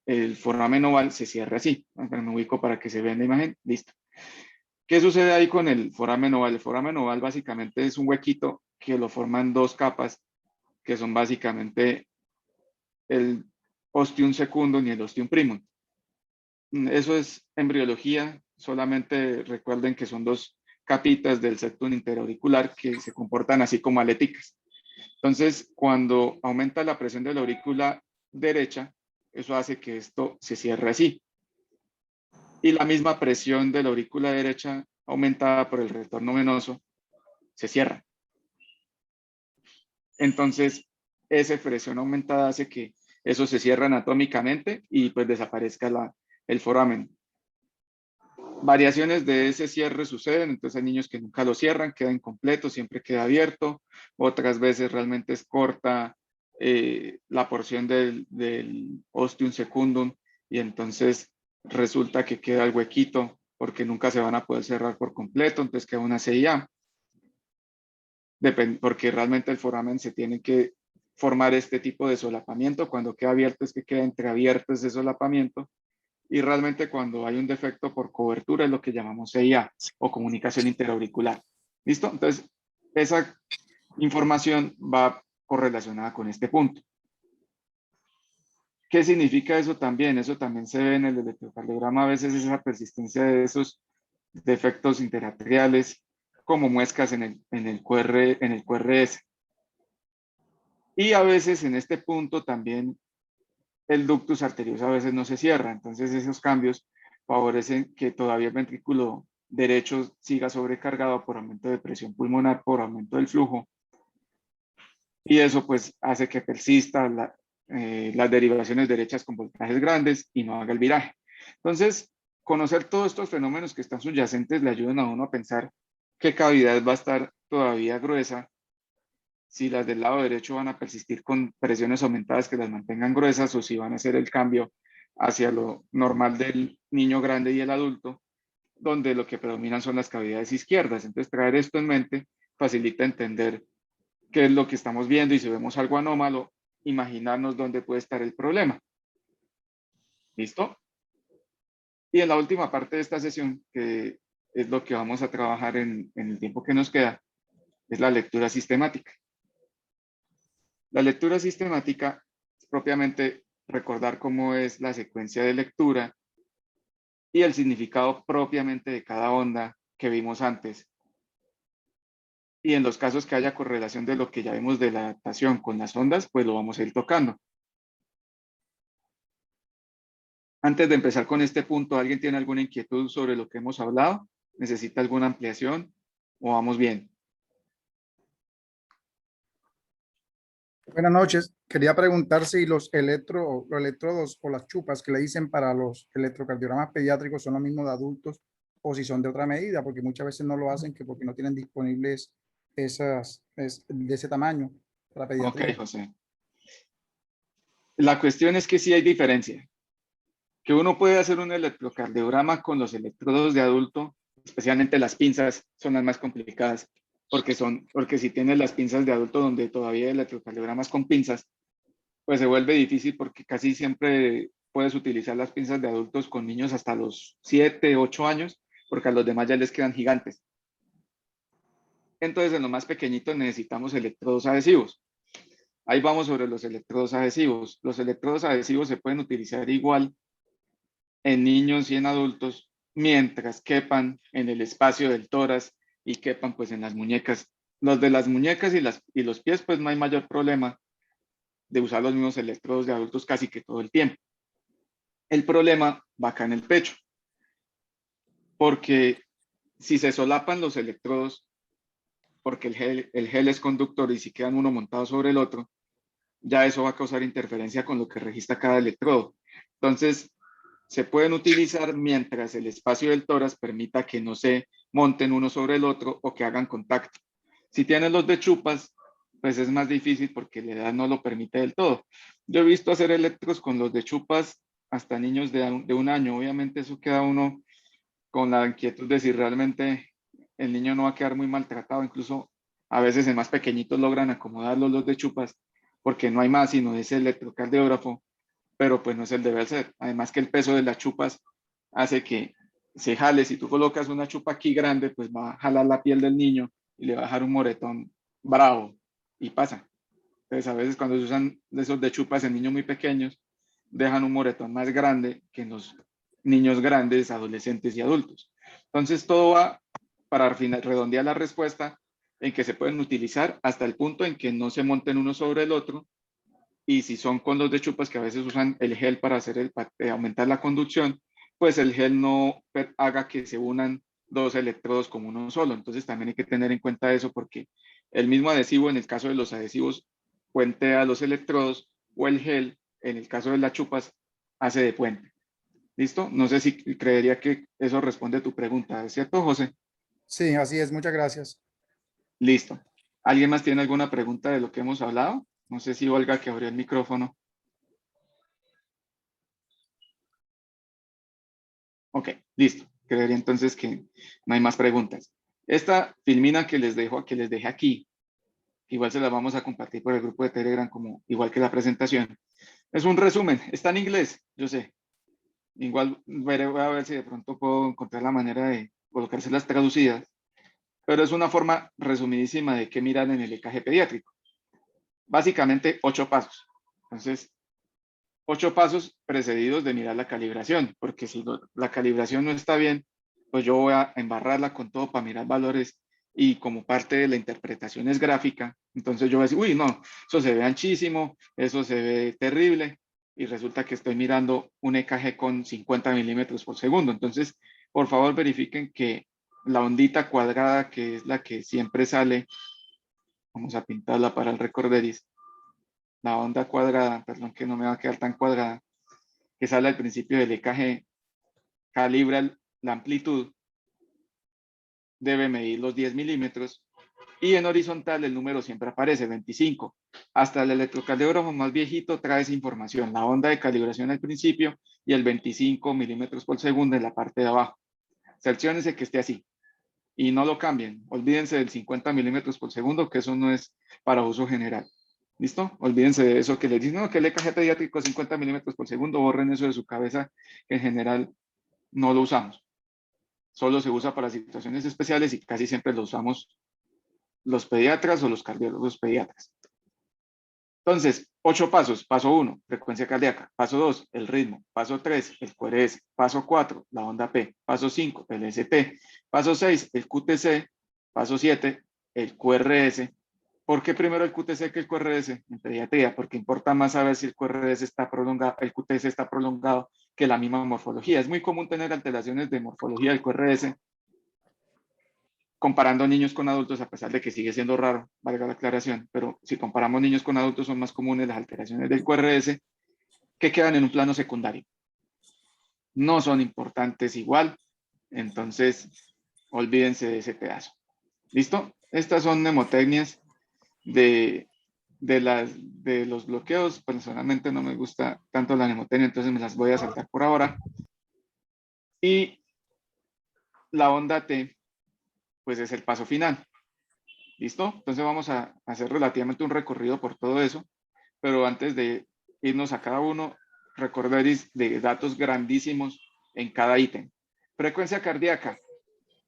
el foramen oval se cierre así. Me ubico para que se vea en la imagen. Listo. ¿Qué sucede ahí con el foramen oval? El foramen oval básicamente es un huequito que lo forman dos capas, que son básicamente el ostium secundum y el ostium primum. Eso es embriología. Solamente recuerden que son dos capitas del septum interauricular que se comportan así como aleticas. Entonces, cuando aumenta la presión de la aurícula derecha, eso hace que esto se cierre así. Y la misma presión de la aurícula derecha aumentada por el retorno venoso se cierra. Entonces, esa presión aumentada hace que eso se cierre anatómicamente y pues desaparezca el foramen. Variaciones de ese cierre suceden, entonces hay niños que nunca lo cierran, queda incompleto, siempre queda abierto, otras veces realmente es corta la porción del ostium secundum y entonces resulta que queda el huequito porque nunca se van a poder cerrar por completo, entonces queda una CIA, porque realmente el foramen se tiene que formar este tipo de solapamiento, cuando queda abierto es que queda entreabierto ese solapamiento y realmente cuando hay un defecto por cobertura es lo que llamamos CIA o comunicación interauricular. ¿Listo? Entonces, esa información va correlacionada con este punto. ¿Qué significa eso también? Eso también se ve en el electrocardiograma, a veces esa persistencia de esos defectos interatriales como muescas en el QRS. Y a veces en este punto también el ductus arterioso a veces no se cierra, entonces esos cambios favorecen que todavía el ventrículo derecho siga sobrecargado por aumento de presión pulmonar, por aumento del flujo, y eso pues hace que persista las derivaciones derechas con voltajes grandes y no haga el viraje. Entonces, conocer todos estos fenómenos que están subyacentes le ayudan a uno a pensar qué cavidad va a estar todavía gruesa, si las del lado derecho van a persistir con presiones aumentadas que las mantengan gruesas o si van a hacer el cambio hacia lo normal del niño grande y el adulto, donde lo que predominan son las cavidades izquierdas. Entonces, traer esto en mente facilita entender qué es lo que estamos viendo y si vemos algo anómalo, imaginarnos dónde puede estar el problema. ¿Listo? Y en la última parte de esta sesión, que es lo que vamos a trabajar en el tiempo que nos queda, es la lectura sistemática. La lectura sistemática es propiamente recordar cómo es la secuencia de lectura y el significado propiamente de cada onda que vimos antes. Y en los casos que haya correlación de lo que ya vimos de la adaptación con las ondas, pues lo vamos a ir tocando. Antes de empezar con este punto, ¿alguien tiene alguna inquietud sobre lo que hemos hablado? ¿Necesita alguna ampliación o vamos bien? Buenas noches. Quería preguntar si los electrodos o las chupas que le dicen para los electrocardiogramas pediátricos son los mismos de adultos o si son de otra medida, porque muchas veces no lo hacen que porque no tienen disponibles de ese tamaño para Ok, pediatría. José. La cuestión es que sí hay diferencia. Que uno puede hacer un electrocardiograma con los electrodos de adulto, especialmente las pinzas son las más complicadas, porque si tienes las pinzas de adulto donde todavía hay electrocardiogramas con pinzas, pues se vuelve difícil porque casi siempre puedes utilizar las pinzas de adultos con niños hasta los 7, 8 años, porque a los demás ya les quedan gigantes. Entonces, en los más pequeñitos necesitamos electrodos adhesivos. Ahí vamos sobre los electrodos adhesivos. Los electrodos adhesivos se pueden utilizar igual en niños y en adultos mientras quepan en el espacio del tórax y quepan pues en las muñecas. Los de las muñecas y los pies pues no hay mayor problema de usar los mismos electrodos de adultos casi que todo el tiempo. El problema va acá en el pecho, porque si se solapan los electrodos, porque el gel es conductor y si quedan uno montado sobre el otro, ya eso va a causar interferencia con lo que registra cada electrodo. Entonces, se pueden utilizar mientras el espacio del tórax permita que no se monten uno sobre el otro o que hagan contacto. Si tienen los de chupas, pues es más difícil porque la edad no lo permite del todo. Yo he visto hacer electros con los de chupas hasta niños de un año. Obviamente eso queda uno con la inquietud de si realmente el niño no va a quedar muy maltratado. Incluso A veces en más pequeñitos logran acomodarlos los de chupas porque no hay más sino ese electrocardiógrafo, pero pues no es el deber ser. Además que el peso de las chupas hace que se jale. Si tú colocas una chupa aquí grande, pues va a jalar la piel del niño y le va a dejar un moretón bravo y pasa. Entonces a veces cuando se usan esos de chupas en niños muy pequeños, dejan un moretón más grande que en los niños grandes, adolescentes y adultos. Entonces todo va para redondear la respuesta en que se pueden utilizar hasta el punto en que no se monten uno sobre el otro, y si son con los de chupas que a veces usan el gel para aumentar la conducción, pues el gel no haga que se unan dos electrodos como uno solo. Entonces también hay que tener en cuenta eso porque el mismo adhesivo en el caso de los adhesivos puentea los electrodos, o el gel en el caso de las chupas hace de puente. ¿Listo? No sé si creería que eso responde a tu pregunta, ¿es cierto, José? Sí, así es. Muchas gracias. Listo. ¿Alguien más tiene alguna pregunta de lo que hemos hablado? No sé si Olga, que abrió el micrófono. Ok, listo. Creería entonces que no hay más preguntas. Esta filmina que les dejo, que les dejé aquí, igual se la vamos a compartir por el grupo de Telegram, como igual que la presentación. Es un resumen, está en inglés, yo sé. Igual voy a ver si de pronto puedo encontrar la manera de colocárselas traducidas, pero es una forma resumidísima de qué mirar en el EKG pediátrico. Básicamente 8 pasos. Entonces, 8 pasos precedidos de mirar la calibración, porque si la calibración no está bien, pues yo voy a embarrarla con todo para mirar valores, y como parte de la interpretación es gráfica, entonces yo voy a decir, uy, no, eso se ve anchísimo, eso se ve terrible, y resulta que estoy mirando un EKG con 50 milímetros por segundo. Entonces, por favor, verifiquen que la ondita cuadrada, que es la que siempre sale, vamos a pintarla para el recorderis, la onda cuadrada, perdón que no me va a quedar tan cuadrada, que sale al principio del EKG, calibra la amplitud, debe medir los 10 milímetros, y en horizontal el número siempre aparece, 25. Hasta el electrocardiógrafo más viejito trae esa información, la onda de calibración al principio y el 25 milímetros por segundo en la parte de abajo. Cerciónense que esté así y no lo cambien. Olvídense del 50 milímetros por segundo, que eso no es para uso general. ¿Listo? Olvídense de eso que les dicen, no, que el EKG pediátrico 50 milímetros por segundo, borren eso de su cabeza, que en general no lo usamos. Solo se usa para situaciones especiales y casi siempre lo usamos los pediatras o los cardiólogos pediatras. Entonces, 8 pasos. Paso 1, frecuencia cardíaca. Paso 2, el ritmo. Paso 3, el QRS. Paso 4, la onda P. Paso 5, el ST. Paso 6, el QTC. Paso 7, el QRS. ¿Por qué primero el QTC que el QRS? En pediatría, porque importa más saber si el QRS está prolongado, el QTC está prolongado que la misma morfología. Es muy común tener alteraciones de morfología del QRS comparando niños con adultos, a pesar de que sigue siendo raro, valga la aclaración, pero si comparamos niños con adultos son más comunes las alteraciones del QRS, que quedan en un plano secundario. No son importantes igual, entonces olvídense de ese pedazo. ¿Listo? Estas son mnemotecnias de los bloqueos. Personalmente no me gusta tanto la mnemotecnia, entonces me las voy a saltar por ahora. Y la onda T, pues es el paso final. ¿Listo? Entonces vamos a hacer relativamente un recorrido por todo eso, pero antes de irnos a cada uno, recordar de datos grandísimos en cada ítem. Frecuencia cardíaca.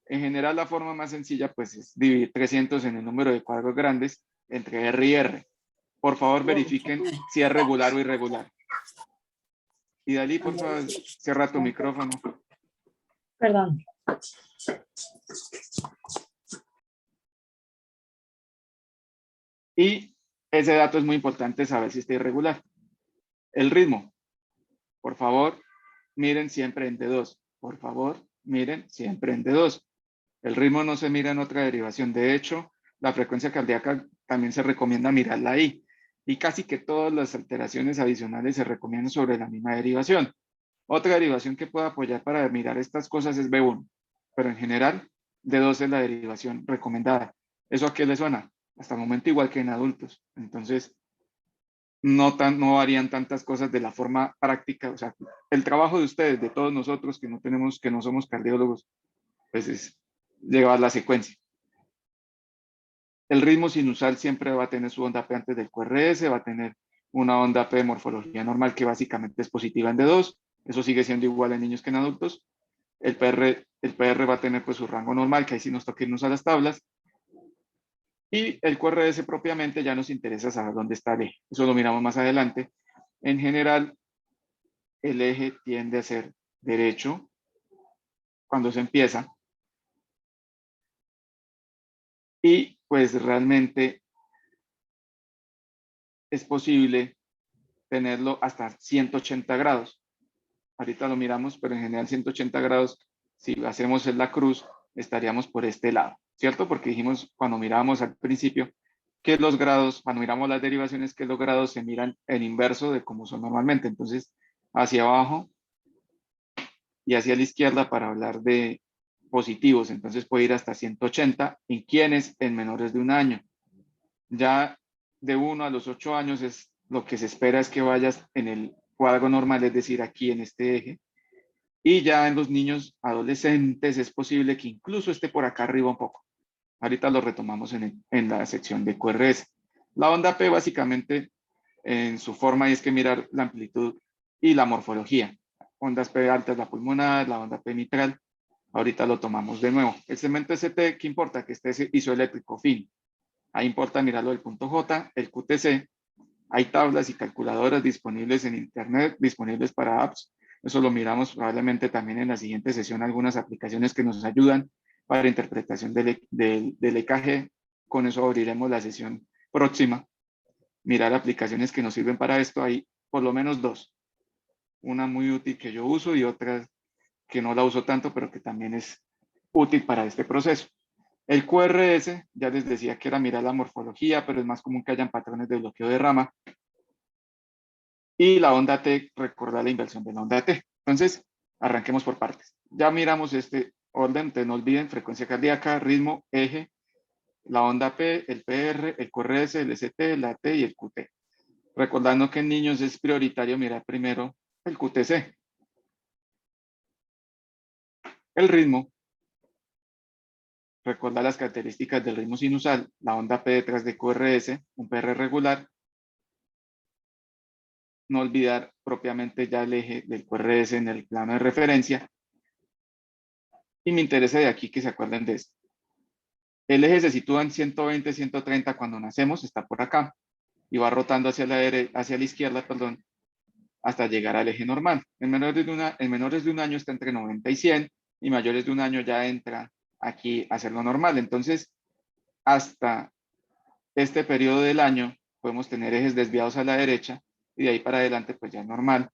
En general, la forma más sencilla pues es dividir 300 en el número de cuadros grandes entre R y R. Por favor, verifiquen si es regular o irregular. Y Dalí, por favor, cierra tu micrófono. Perdón. Y ese dato es muy importante saber si está irregular. El ritmo. Por favor, miren siempre en D2. Por favor, miren siempre en D2. El ritmo no se mira en otra derivación. De hecho, la frecuencia cardíaca también se recomienda mirarla ahí. Y casi que todas las alteraciones adicionales se recomiendan sobre la misma derivación. Otra derivación que pueda apoyar para mirar estas cosas es B1. Pero en general, D2 es la derivación recomendada. ¿Eso a qué le suena? Hasta el momento igual que en adultos. Entonces, no harían tantas cosas de la forma práctica. O sea, el trabajo de ustedes, de todos nosotros que no somos cardiólogos, pues es llevar la secuencia. El ritmo sinusal siempre va a tener su onda P antes del QRS, va a tener una onda P de morfología normal que básicamente es positiva en D2. Eso sigue siendo igual en niños que en adultos. El PR va a tener pues su rango normal, que ahí sí nos toca irnos a las tablas. Y el QRS propiamente ya nos interesa saber dónde está el eje. Eso lo miramos más adelante. En general, el eje tiende a ser derecho cuando se empieza. Y pues realmente es posible tenerlo hasta 180 grados. Ahorita lo miramos, pero en general 180 grados, si hacemos la cruz, estaríamos por este lado, ¿cierto? Porque dijimos cuando mirábamos al principio que los grados, cuando miramos las derivaciones, que los grados se miran en inverso de cómo son normalmente. Entonces, hacia abajo y hacia la izquierda para hablar de positivos. Entonces puede ir hasta 180 en quienes en menores de un año. Ya de 1 a los 8 años es lo que se espera es que vayas en el cuadro normal, es decir, aquí en este eje. Y ya en los niños adolescentes es posible que incluso esté por acá arriba un poco. Ahorita lo retomamos en la sección de QRS. La onda P básicamente en su forma es que mirar la amplitud y la morfología. Ondas P altas, la pulmonar, la onda P mitral. Ahorita lo tomamos de nuevo. El segmento ST, ¿qué importa? Que esté isoeléctrico fin. Ahí importa mirarlo del punto J, el QTC. Hay tablas y calculadoras disponibles en internet, disponibles para apps. Eso lo miramos probablemente también en la siguiente sesión, algunas aplicaciones que nos ayudan para interpretación del EKG. Con eso abriremos la sesión próxima. Mirar aplicaciones que nos sirven para esto. Hay por lo menos dos. Una muy útil que yo uso y otra que no la uso tanto, pero que también es útil para este proceso. El QRS, ya les decía que era mirar la morfología, pero es más común que hayan patrones de bloqueo de rama. Y la onda T, recordar la inversión de la onda T. Entonces, arranquemos por partes. Ya miramos este orden, entonces no olviden frecuencia cardíaca, ritmo, eje, la onda P, el PR, el QRS, el ST, la T y el QT. Recordando que en niños es prioritario mirar primero el QTC. El ritmo, recordar las características del ritmo sinusal, la onda P detrás de QRS, un PR regular. No olvidar propiamente ya el eje del QRS en el plano de referencia. Y me interesa de aquí que se acuerden de esto. El eje se sitúa en 120, 130 cuando nacemos, está por acá, y va rotando hacia la izquierda, perdón, hasta llegar al eje normal. En menores de un año está entre 90 y 100, y mayores de un año ya entra aquí a ser lo normal. Entonces, hasta este periodo del año podemos tener ejes desviados a la derecha, y de ahí para adelante pues ya es normal,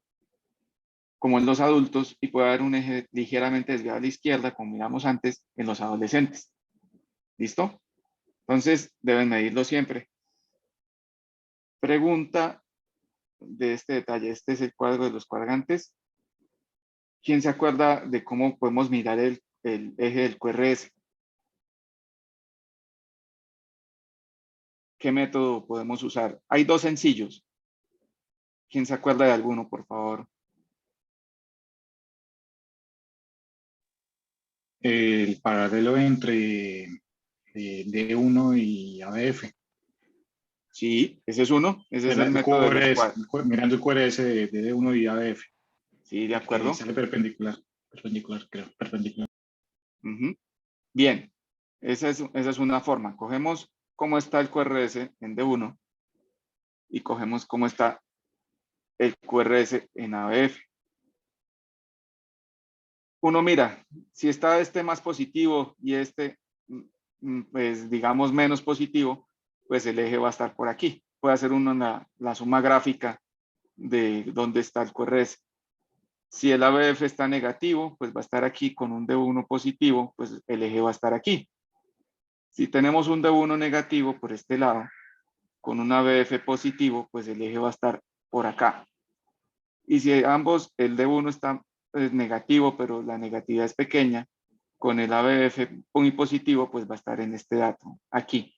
como en los adultos, y puede haber un eje ligeramente desviado a la izquierda, como miramos antes, en los adolescentes. ¿Listo? Entonces, deben medirlo siempre. Pregunta de este detalle. Este es el cuadro de los cuadrantes. ¿Quién se acuerda de cómo podemos mirar el eje del QRS? ¿Qué método podemos usar? Hay dos sencillos. ¿Quién se acuerda de alguno, por favor? El paralelo entre D1 y ABF. Sí, ese es uno. Ese es el método de los cuadros. Mirando el QRS de D1 y ABF. Sí, de acuerdo. Sale perpendicular, creo, perpendicular. Bien, esa es una forma. Cogemos cómo está el QRS en D1 y cogemos cómo está el QRS en ABF. Uno mira, si está este más positivo y este, pues digamos menos positivo, pues el eje va a estar por aquí. Puede hacer uno la suma gráfica de dónde está el QRS. Si el ABF está negativo, pues va a estar aquí con un D1 positivo, pues el eje va a estar aquí. Si tenemos un D1 negativo por este lado, con un ABF positivo, pues el eje va a estar por acá. Y si ambos, el D1 está negativo, pero la negatividad es pequeña, con el ABF muy positivo, pues va a estar en este dato, aquí.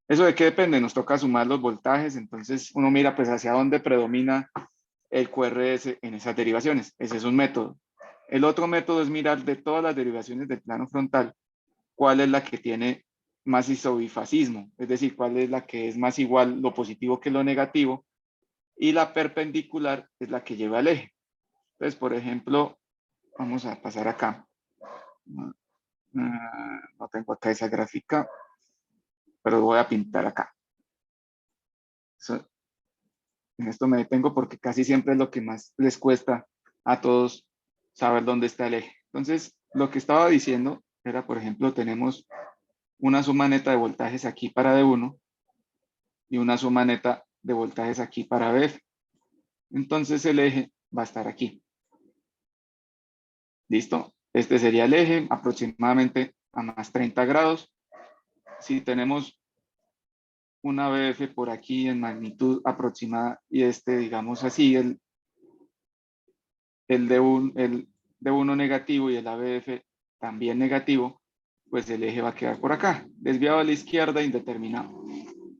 ¿Eso de qué depende? Nos toca sumar los voltajes, entonces uno mira pues hacia dónde predomina el QRS en esas derivaciones. Ese es un método. El otro método es mirar de todas las derivaciones del plano frontal, cuál es la que tiene más isobifasismo, es decir, cuál es la que es más igual lo positivo que lo negativo, y la perpendicular es la que lleva al eje. Entonces, por ejemplo, vamos a pasar acá. No tengo acá esa gráfica, pero voy a pintar acá. En esto me detengo porque casi siempre es lo que más les cuesta a todos saber dónde está el eje. Entonces, lo que estaba diciendo era, por ejemplo, tenemos una suma neta de voltajes aquí para D1 y una suma neta de voltajes aquí para BF. Entonces el eje va a estar aquí. ¿Listo? Este sería el eje aproximadamente a más 30 grados. Si tenemos una BF por aquí en magnitud aproximada y digamos así, el D1 negativo y el ABF también negativo, pues el eje va a quedar por acá, desviado a la izquierda, indeterminado.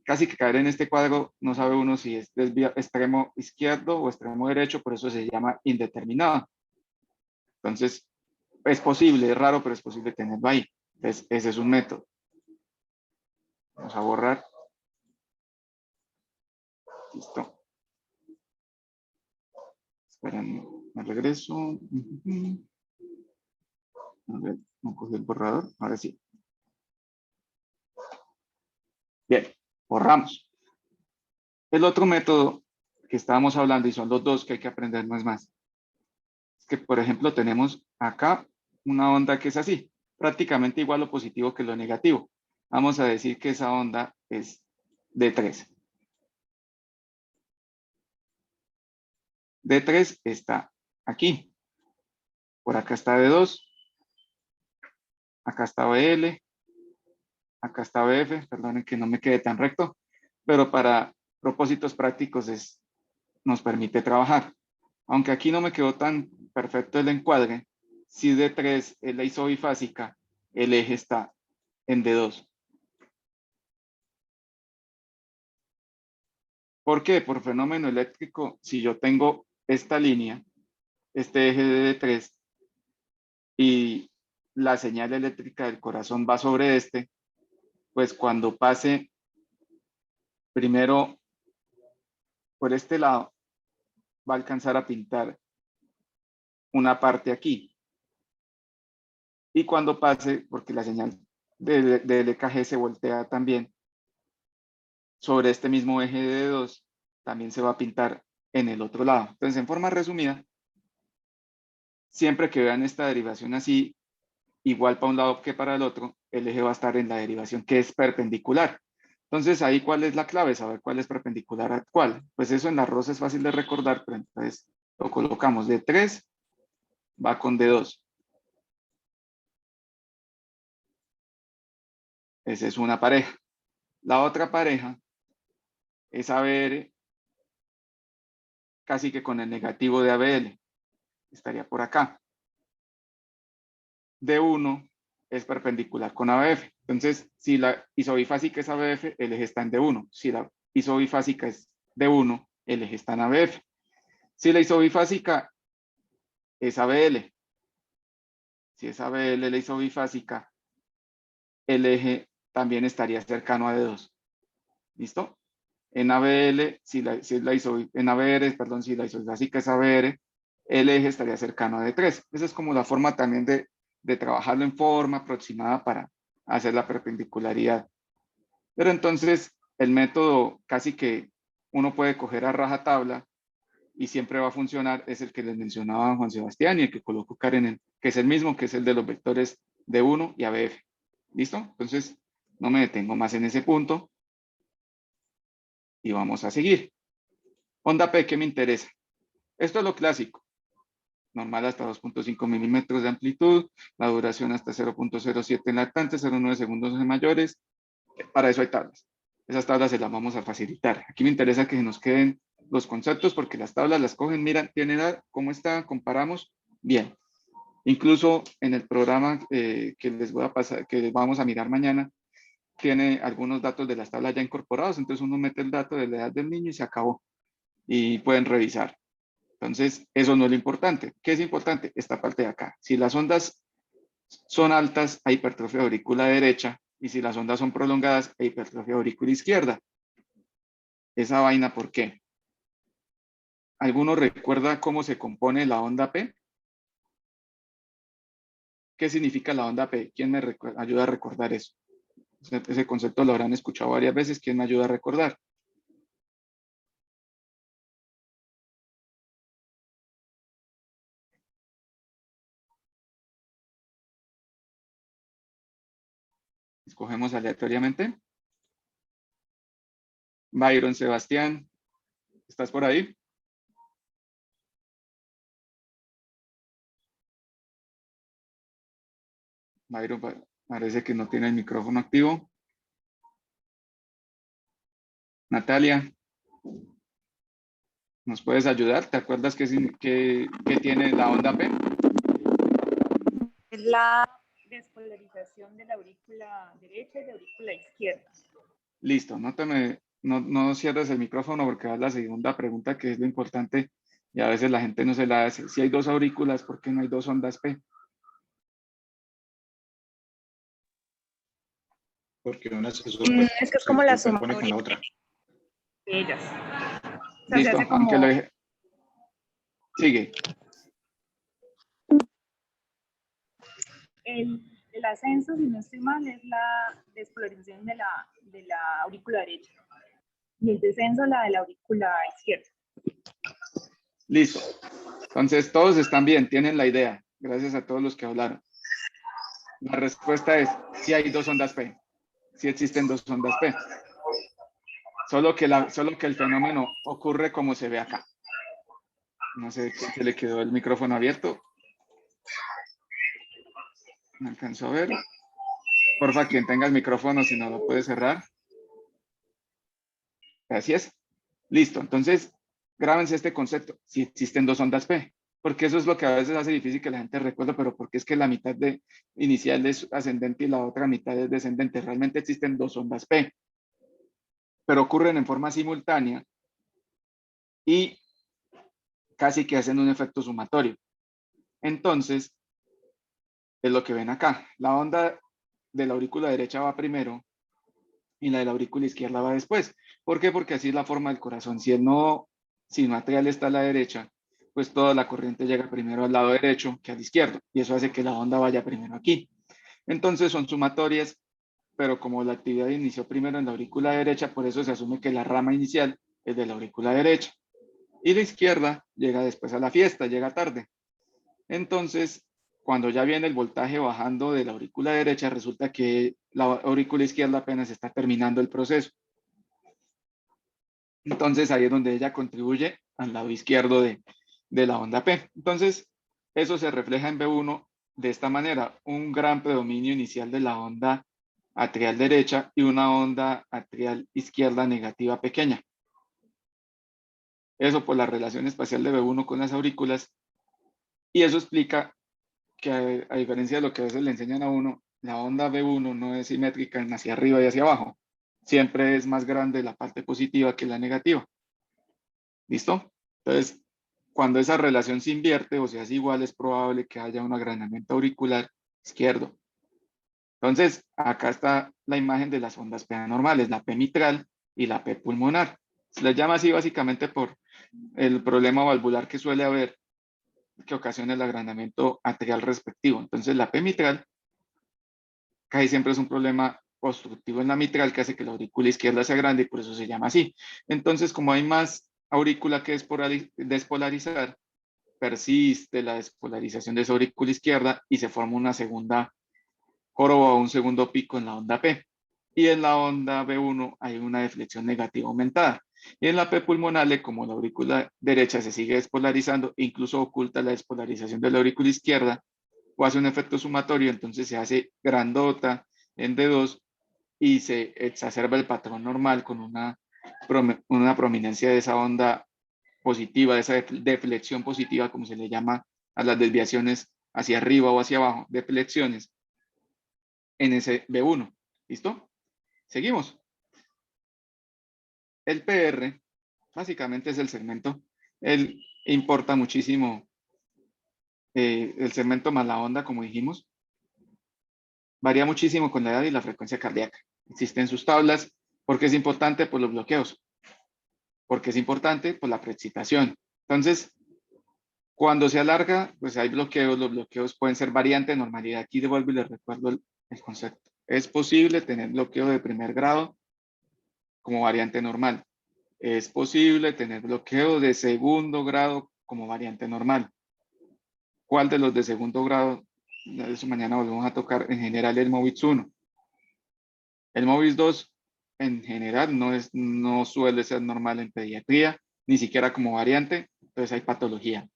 Casi que caer en este cuadro no sabe uno si es extremo izquierdo o extremo derecho, por eso se llama indeterminado. Entonces, es posible, es raro, pero es posible tenerlo ahí. Entonces, ese es un método. Vamos a borrar. Listo. Esperen, me regreso. A ver, no cogí el borrador. Ahora sí. Bien, borramos. El otro método que estábamos hablando, y son los dos que hay que aprender más, es que, por ejemplo, tenemos acá una onda que es así, prácticamente igual lo positivo que lo negativo. Vamos a decir que esa onda es D3. D3 está aquí. Por acá está D2. Acá está BL. Acá está BF. Perdonen que no me quede tan recto, pero para propósitos prácticos nos permite trabajar. Aunque aquí no me quedó tan perfecto el encuadre, si D3 es la isobifásica, el eje está en D2. ¿Por qué? Por fenómeno eléctrico, si yo tengo esta línea, este eje de D3, y la señal eléctrica del corazón va sobre este, pues cuando pase primero por este lado, va a alcanzar a pintar una parte aquí. Y cuando pase, porque la señal del EKG se voltea también, sobre este mismo eje de 2, también se va a pintar en el otro lado. Entonces, en forma resumida, siempre que vean esta derivación así, igual para un lado que para el otro, el eje va a estar en la derivación que es perpendicular. Entonces, ahí, ¿cuál es la clave? Saber cuál es perpendicular a cuál. Pues eso en la rosa es fácil de recordar, pero entonces lo colocamos. D3 va con D2. Esa es una pareja. La otra pareja es ABR casi que con el negativo de ABL. Estaría por acá. D1 es perpendicular con ABF. Entonces, si la isobifásica es ABF, el eje está en D1. Si la isobifásica es D1, el eje está en ABF. Si la isobifásica es ABL, si es ABL la isobifásica, el eje también estaría cercano a D2. ¿Listo? En ABL, si la isobifásica es ABR, el eje estaría cercano a D3. Esa es como la forma también de trabajarlo en forma aproximada para hacer la perpendicularidad. Pero entonces el método casi que uno puede coger a rajatabla y siempre va a funcionar es el que les mencionaba Juan Sebastián y el que colocó Karen, que es el mismo, que es el de los vectores D1 y ABF. ¿Listo? Entonces no me detengo más en ese punto y vamos a seguir. Onda P, ¿qué me interesa? Esto es lo clásico. Normal hasta 2.5 milímetros de amplitud, la duración hasta 0.07 en lactantes, 0.9 segundos en mayores. Para eso hay tablas. Esas tablas se las vamos a facilitar. Aquí me interesa que nos queden los conceptos porque las tablas las cogen, miran, tienen cómo está, comparamos, bien. Incluso en el programa que les voy a pasar, que vamos a mirar mañana, tiene algunos datos de las tablas ya incorporados, entonces uno mete el dato de la edad del niño y se acabó. Y pueden revisar. Entonces, eso no es lo importante. ¿Qué es importante? Esta parte de acá. Si las ondas son altas a hipertrofia aurícula derecha, Y si las ondas son prolongadas, hipertrofia aurícula izquierda. Esa vaina, ¿por qué? ¿Alguno recuerda cómo se compone la onda P? ¿Qué significa la onda P? ¿Quién me ayuda a recordar eso? Ese concepto lo habrán escuchado varias veces. ¿Quién me ayuda a recordar? Escogemos aleatoriamente. Byron Sebastián, ¿estás por ahí? Byron parece que no tiene el micrófono activo. Natalia, ¿nos puedes ayudar? ¿Te acuerdas qué tiene la onda P? Es la despolarización de la aurícula derecha y la aurícula izquierda. Listo, no cierres el micrófono porque es la segunda pregunta que es lo importante y a veces la gente no se la hace. Si hay dos aurículas, ¿por qué no hay dos ondas P? Porque una se, Es que es como la superpone con la sumatoria otra. de ellas. O sea, Listo, se hace aunque como sigue. el ascenso, si no estoy mal, es la despolarización de la aurícula derecha. Y el descenso, la de la aurícula izquierda. Listo. Entonces, todos están bien, tienen la idea. Gracias a todos los que hablaron. La respuesta es, sí hay dos ondas P. Sí existen dos ondas P. Solo que el fenómeno ocurre como se ve acá. No sé quién se le quedó el micrófono abierto. No alcanzó a ver. Porfa, quien tenga el micrófono, si no lo puede cerrar. Gracias. Listo. Entonces, grábense este concepto. Si existen dos ondas P. Porque eso es lo que a veces hace difícil que la gente recuerde, pero porque es que la mitad inicial es ascendente y la otra mitad es descendente. Realmente existen dos ondas P. Pero ocurren en forma simultánea y casi que hacen un efecto sumatorio. Entonces, es lo que ven acá. La onda de la aurícula derecha va primero y la de la aurícula izquierda va después. ¿Por qué? Porque así es la forma del corazón. Si el nodo sinuatrial está a la derecha, pues toda la corriente llega primero al lado derecho que al izquierdo. Y eso hace que la onda vaya primero aquí. Entonces son sumatorias, pero como la actividad inició primero en la aurícula derecha, por eso se asume que la rama inicial es de la aurícula derecha. Y la izquierda llega después a la fiesta, llega tarde. Entonces, cuando ya viene el voltaje bajando de la aurícula derecha, resulta que la aurícula izquierda apenas está terminando el proceso. Entonces, ahí es donde ella contribuye al lado izquierdo de la onda P. Entonces, eso se refleja en B1 de esta manera, un gran predominio inicial de la onda atrial derecha y una onda atrial izquierda negativa pequeña. Eso por la relación espacial de B1 con las aurículas. Y eso explica que a diferencia de lo que a veces le enseñan a uno, la onda B1 no es simétrica en hacia arriba y hacia abajo. Siempre es más grande la parte positiva que la negativa. ¿Listo? Entonces, cuando esa relación se invierte o sea es igual, es probable que haya un agranamiento auricular izquierdo. Entonces, acá está la imagen de las ondas P anormales, la P mitral y la P pulmonar. Se les llama así básicamente por el problema valvular que suele haber que ocasiona el agrandamiento atrial respectivo. Entonces, la P mitral casi siempre es un problema obstructivo en la mitral que hace que la aurícula izquierda sea grande y por eso se llama así. Entonces, como hay más aurícula que despolarizar, persiste la despolarización de esa aurícula izquierda y se forma una segunda joroba o un segundo pico en la onda P. Y en la onda B1 hay una deflexión negativa aumentada. Y en la P pulmonale, como la aurícula derecha se sigue despolarizando, incluso oculta la despolarización de la aurícula izquierda, o hace un efecto sumatorio, entonces se hace grandota en D2 y se exacerba el patrón normal con una prominencia de esa onda positiva, de esa deflexión positiva, como se le llama a las desviaciones hacia arriba o hacia abajo, deflexiones en ese B1. ¿Listo? Seguimos. El PR básicamente es el segmento, él importa muchísimo el segmento más la onda, como dijimos. varía muchísimo con la edad y la frecuencia cardíaca. Existen sus tablas. ¿Por qué es importante? Por los bloqueos. Porque es importante por la preexcitación. Entonces, cuando se alarga, pues hay bloqueos. Los bloqueos pueden ser variante de normalidad. Aquí devuelvo y les recuerdo el concepto. Es posible tener bloqueo de primer grado como variante normal. Es posible tener bloqueo de segundo grado como variante normal. ¿Cuál de los de segundo grado? De eso mañana volvemos a tocar. En general, el MOVIS 1. El MOVIS 2, en general, no suele ser normal en pediatría, ni siquiera como variante. Entonces hay patología.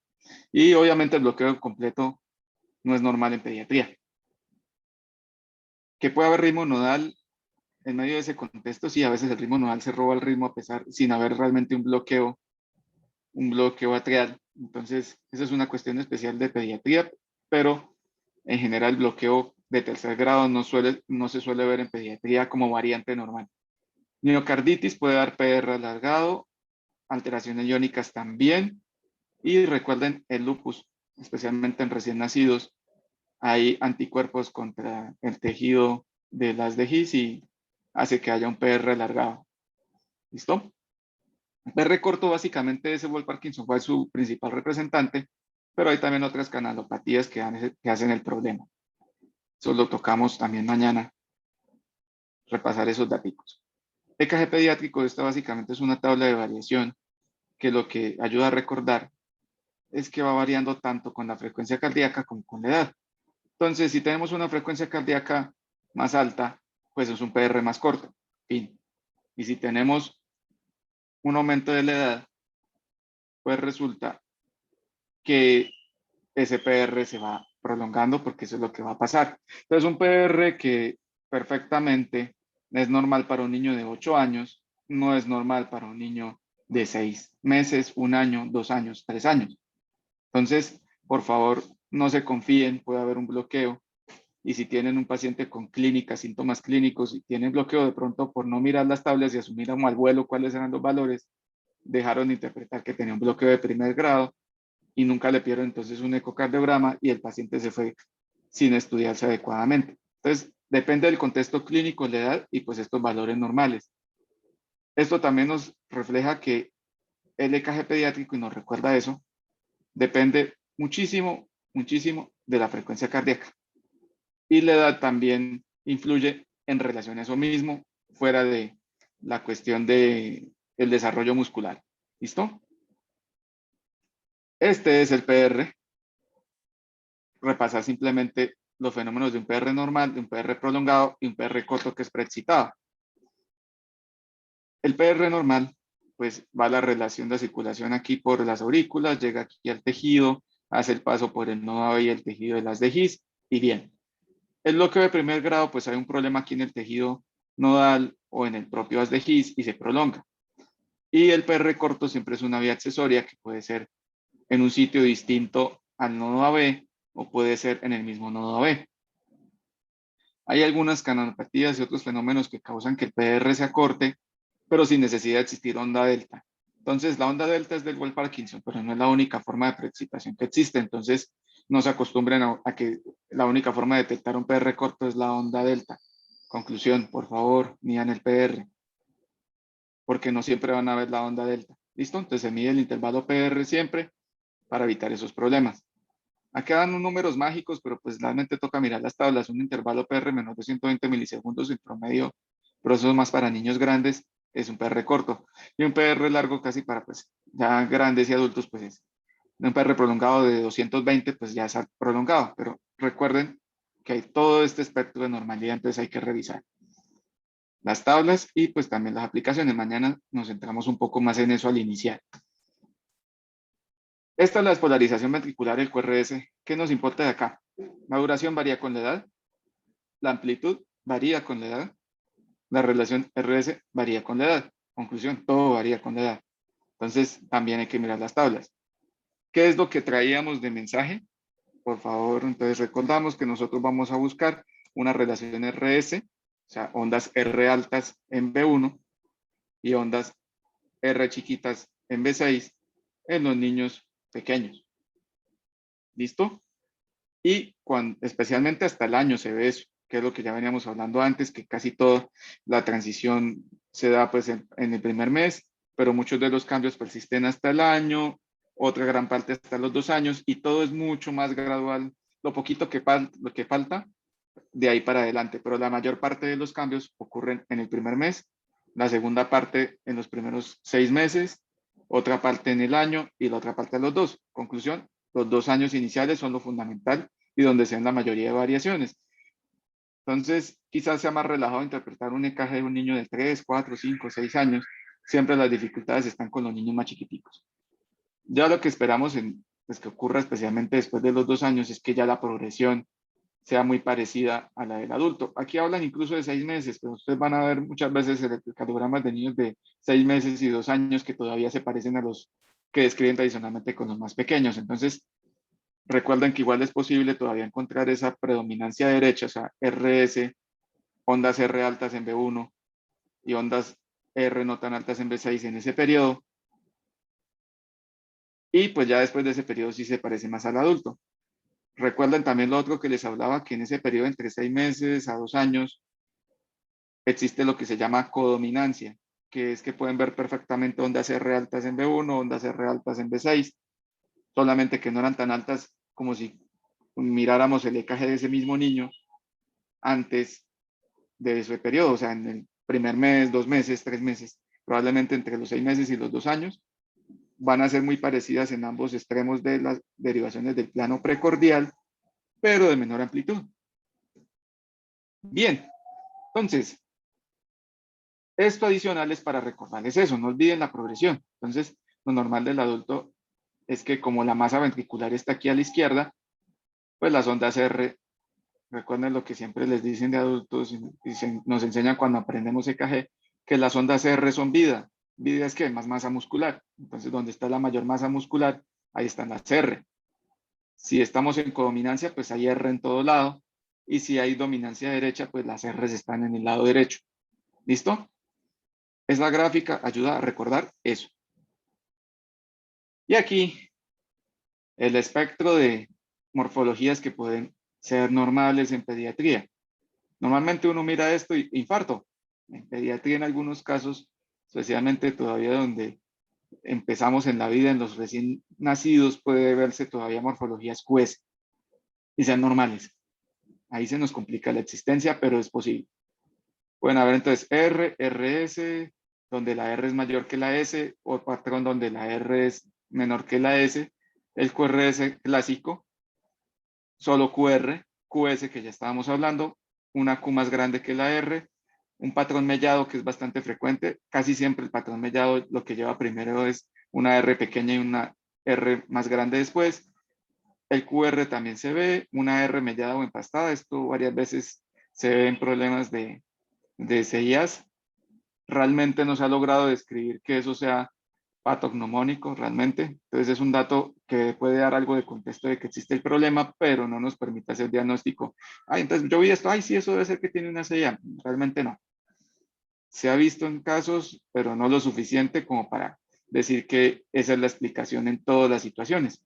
Y obviamente el bloqueo completo no es normal en pediatría. Que puede haber ritmo nodal en medio de ese contexto, sí, a veces el ritmo nodal se roba el ritmo a pesar, sin haber realmente un bloqueo atrial. Entonces, esa es una cuestión especial de pediatría, pero en general el bloqueo de tercer grado no se suele ver en pediatría como variante normal. Miocarditis puede dar PR alargado, alteraciones iónicas también, y recuerden el lupus, especialmente en recién nacidos, hay anticuerpos contra el tejido de las de His y hace que haya un PR alargado. ¿Listo? El PR corto básicamente ese Wolff Parkinson fue su principal representante, pero hay también otras canalopatías que hacen el problema. Eso lo tocamos también mañana, repasar esos datos. EKG pediátrico, esta básicamente es una tabla de variación que lo que ayuda a recordar es que va variando tanto con la frecuencia cardíaca como con la edad. Entonces, si tenemos una frecuencia cardíaca más alta, pues es un PR más corto. Fin. Y si tenemos un aumento de la edad, pues resulta que ese PR se va prolongando porque eso es lo que va a pasar. Entonces, un PR que perfectamente es normal para un niño de 8 años, no es normal para un niño de 6 meses, 1 año, 2 años, 3 años. Entonces, por favor, no se confíen, puede haber un bloqueo. Y si tienen un paciente con clínica, síntomas clínicos y tienen bloqueo de pronto por no mirar las tablas y asumir como al vuelo cuáles eran los valores, dejaron de interpretar que tenía un bloqueo de primer grado y nunca le pidieron entonces un ecocardiograma y el paciente se fue sin estudiarse adecuadamente. Entonces, depende del contexto clínico, la edad y pues estos valores normales. Esto también nos refleja que el EKG pediátrico, y nos recuerda eso, depende muchísimo, muchísimo de la frecuencia cardíaca. Y la edad también influye en relación a eso mismo, fuera de la cuestión de el desarrollo muscular. ¿Listo? Este es el PR. Repasar simplemente los fenómenos de un PR normal, de un PR prolongado y un PR corto que es preexcitado. El PR normal, pues va la relación de circulación aquí por las aurículas, llega aquí al tejido, hace el paso por el nodo AB y el tejido de las de His y bien. El bloqueo de primer grado, pues hay un problema aquí en el tejido nodal o en el propio haz de His y se prolonga. Y el PR corto siempre es una vía accesoria que puede ser en un sitio distinto al nodo AB o puede ser en el mismo nodo AB. Hay algunas canalopatías y otros fenómenos que causan que el PR se acorte, pero sin necesidad de existir onda delta. Entonces, la onda delta es del Wolff Parkinson, pero no es la única forma de preexcitación que existe. Entonces, no se acostumbren a que la única forma de detectar un PR corto es la onda delta. Conclusión, por favor, midan el PR, porque no siempre van a ver la onda delta. ¿Listo? Entonces, se mide el intervalo PR siempre para evitar esos problemas. Aquí dan números mágicos, pero pues realmente toca mirar las tablas. Un intervalo PR menor de 120 milisegundos en promedio, pero eso es más para niños grandes, es un PR corto. Y un PR largo casi para pues ya grandes y adultos, pues es un PR prolongado de 220, pues ya es prolongado. Pero recuerden que hay todo este espectro de normalidad, entonces hay que revisar las tablas y pues también las aplicaciones. Mañana nos centramos un poco más en eso al iniciar. Esta es la despolarización ventricular del QRS. ¿Qué nos importa de acá? La duración varía con la edad, la amplitud varía con la edad, la relación RS varía con la edad. Conclusión, todo varía con la edad. Entonces, también hay que mirar las tablas. ¿Qué es lo que traíamos de mensaje? Por favor, entonces recordamos que nosotros vamos a buscar una relación RS, o sea, ondas R altas en B1 y ondas R chiquitas en B6 en los niños pequeños. ¿Listo? Y especialmente hasta el año se ve eso, que es lo que ya veníamos hablando antes, que casi toda la transición se da pues en el primer mes, pero muchos de los cambios persisten hasta el año, otra gran parte hasta los 2 años, y todo es mucho más gradual, lo poquito lo que falta de ahí para adelante, pero la mayor parte de los cambios ocurren en el primer mes, la segunda parte en los primeros 6 meses, otra parte en el año y la otra parte a los 2. Conclusión, los 2 años iniciales son lo fundamental y donde se dan la mayoría de variaciones. Entonces, quizás sea más relajado interpretar un EKG de un niño de 3, 4, 5, 6 años. Siempre las dificultades están con los niños más chiquiticos. Ya lo que esperamos pues, que ocurra especialmente después de los 2 años es que ya la progresión sea muy parecida a la del adulto. Aquí hablan incluso de 6 meses, pero ustedes van a ver muchas veces electrocardiogramas de niños de 6 meses y 2 años que todavía se parecen a los que describen tradicionalmente con los más pequeños. Entonces, recuerden que igual es posible todavía encontrar esa predominancia derecha, o sea, RS, ondas R altas en B1 y ondas R no tan altas en B6 en ese periodo. Y pues ya después de ese periodo sí se parece más al adulto. Recuerden también lo otro que les hablaba, que en ese periodo entre 6 meses a 2 años existe lo que se llama codominancia, que es que pueden ver perfectamente ondas R altas en B1, ondas R altas en B6, solamente que no eran tan altas como si miráramos el EKG de ese mismo niño antes de ese periodo, o sea, en el primer mes, 2 meses, 3 meses, probablemente entre los 6 meses y los 2 años, van a ser muy parecidas en ambos extremos de las derivaciones del plano precordial, pero de menor amplitud. Bien, entonces, esto adicional es para recordarles eso, no olviden la progresión. Entonces, lo normal del adulto es que como la masa ventricular está aquí a la izquierda, pues las ondas R, recuerden lo que siempre les dicen de adultos y nos enseñan cuando aprendemos EKG, que las ondas R son vida. Vida es que más masa muscular. Entonces, donde está la mayor masa muscular, ahí están las R. Si estamos en codominancia, pues hay R en todo lado. Y si hay dominancia derecha, pues las R están en el lado derecho. ¿Listo? Esa gráfica ayuda a recordar eso. Y aquí, el espectro de morfologías que pueden ser normales en pediatría. Normalmente uno mira esto y infarto. En pediatría en algunos casos, especialmente todavía donde empezamos en la vida, en los recién nacidos, puede verse todavía morfologías QS y sean normales. Ahí se nos complica la existencia, pero es posible. Pueden haber entonces R, RS, donde la R es mayor que la S, o patrón donde la R es menor que la S, el QRS clásico, solo QR, QS que ya estábamos hablando, una Q más grande que la R, un patrón mellado que es bastante frecuente, casi siempre el patrón mellado lo que lleva primero es una R pequeña y una R más grande después. El QR también se ve, una R mellada o empastada, esto varias veces se ve en problemas de CIAS. Realmente no se ha logrado describir que eso sea patognomónico realmente. Entonces es un dato que puede dar algo de contexto de que existe el problema, pero no nos permite hacer diagnóstico. Ay, entonces yo vi esto, ay, sí, eso debe ser que tiene una CIA. Realmente no. Se ha visto en casos, pero no lo suficiente como para decir que esa es la explicación en todas las situaciones.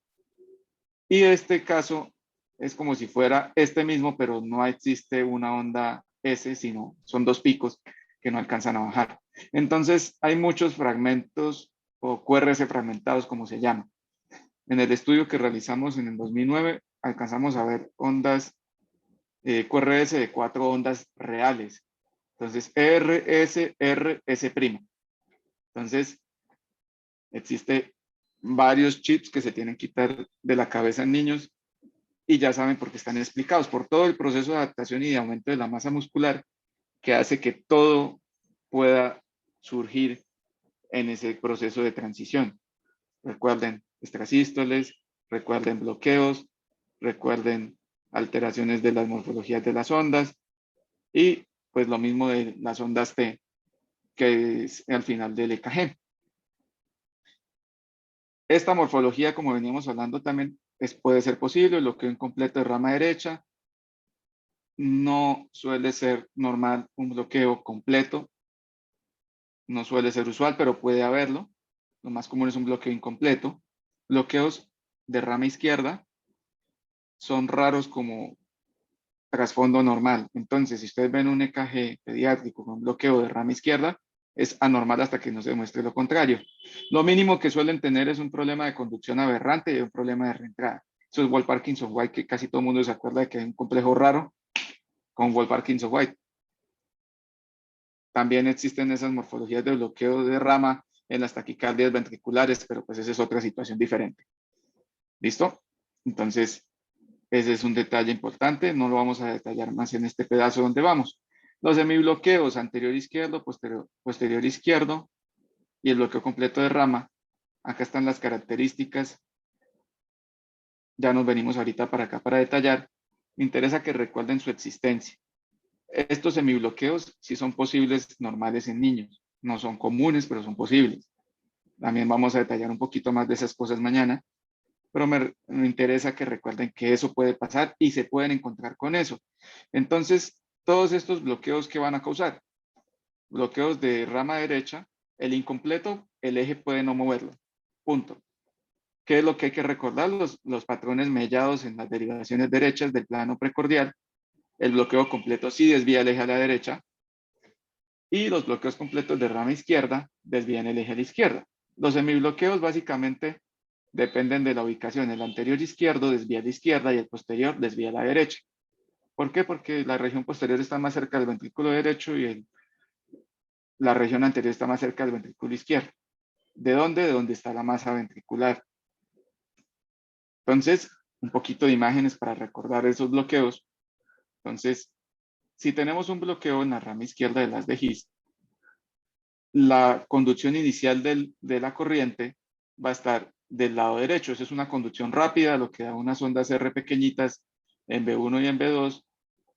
Y este caso es como si fuera este mismo, pero no existe una onda S, sino son dos picos que no alcanzan a bajar. Entonces hay muchos fragmentos o QRS fragmentados, como se llama. En el estudio que realizamos en el 2009, alcanzamos a ver ondas QRS de 4 ondas reales. Entonces, RS, RS'. Entonces, existe varios chips que se tienen que quitar de la cabeza en niños y ya saben por qué están explicados, por todo el proceso de adaptación y de aumento de la masa muscular que hace que todo pueda surgir en ese proceso de transición. Recuerden extrasístoles, recuerden bloqueos, recuerden alteraciones de las morfologías de las ondas y pues lo mismo de las ondas T, que es al final del EKG. Esta morfología, como veníamos hablando también, puede ser posible, lo que incompleto de rama derecha. No suele ser normal un bloqueo completo, no suele ser usual, pero puede haberlo. Lo más común es un bloqueo incompleto. Bloqueos de rama izquierda son raros como trasfondo normal. Entonces, si ustedes ven un EKG pediátrico con bloqueo de rama izquierda, es anormal hasta que no se demuestre lo contrario. Lo mínimo que suelen tener es un problema de conducción aberrante y un problema de reentrada. Eso es Wolff-Parkinson-White, que casi todo el mundo se acuerda de que hay un complejo raro con Wolff-Parkinson-White. También existen esas morfologías de bloqueo de rama en las taquicardias ventriculares, pero pues esa es otra situación diferente. ¿Listo? Entonces, ese es un detalle importante, no lo vamos a detallar más en este pedazo donde vamos. Los semibloqueos anterior izquierdo, posterior izquierdo y el bloqueo completo de rama. Acá están las características. Ya nos venimos ahorita para acá para detallar. Me interesa que recuerden su existencia. Estos semibloqueos sí son posibles normales en niños. No son comunes, pero son posibles. También vamos a detallar un poquito más de esas cosas mañana. Pero me interesa que recuerden que eso puede pasar y se pueden encontrar con eso. Entonces, todos estos bloqueos que van a causar, bloqueos de rama derecha, el incompleto, el eje puede no moverlo. Punto. ¿Qué es lo que hay que recordar? Los patrones mellados en las derivaciones derechas del plano precordial. El bloqueo completo sí desvía el eje a la derecha. Y los bloqueos completos de rama izquierda desvían el eje a la izquierda. Los semibloqueos básicamente dependen de la ubicación. El anterior izquierdo desvía a la izquierda y el posterior desvía a la derecha. ¿Por qué? Porque la región posterior está más cerca del ventrículo derecho y la región anterior está más cerca del ventrículo izquierdo. ¿De dónde? De donde está la masa ventricular. Entonces, un poquito de imágenes para recordar esos bloqueos. Entonces, si tenemos un bloqueo en la rama izquierda de las de His, la conducción inicial de la corriente va a estar del lado derecho. Esa es una conducción rápida, lo que da unas ondas R pequeñitas en B1 y en B2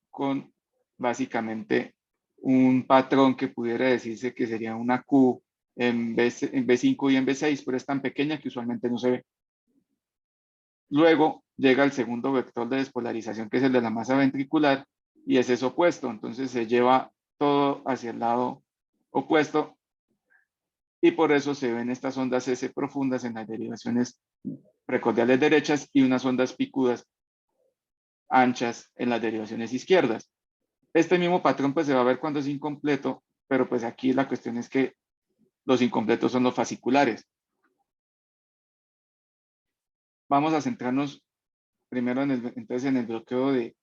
con básicamente un patrón que pudiera decirse que sería una Q en B5 y en B6, pero es tan pequeña que usualmente no se ve. Luego llega el segundo vector de despolarización, que es el de la masa ventricular, y ese es opuesto. Entonces se lleva todo hacia el lado opuesto y por eso se ven estas ondas S profundas en las derivaciones precordiales derechas y unas ondas picudas anchas en las derivaciones izquierdas. Este mismo patrón pues se va a ver cuando es incompleto, pero pues aquí la cuestión es que los incompletos son los fasciculares. Vamos a centrarnos primero entonces en el bloqueo de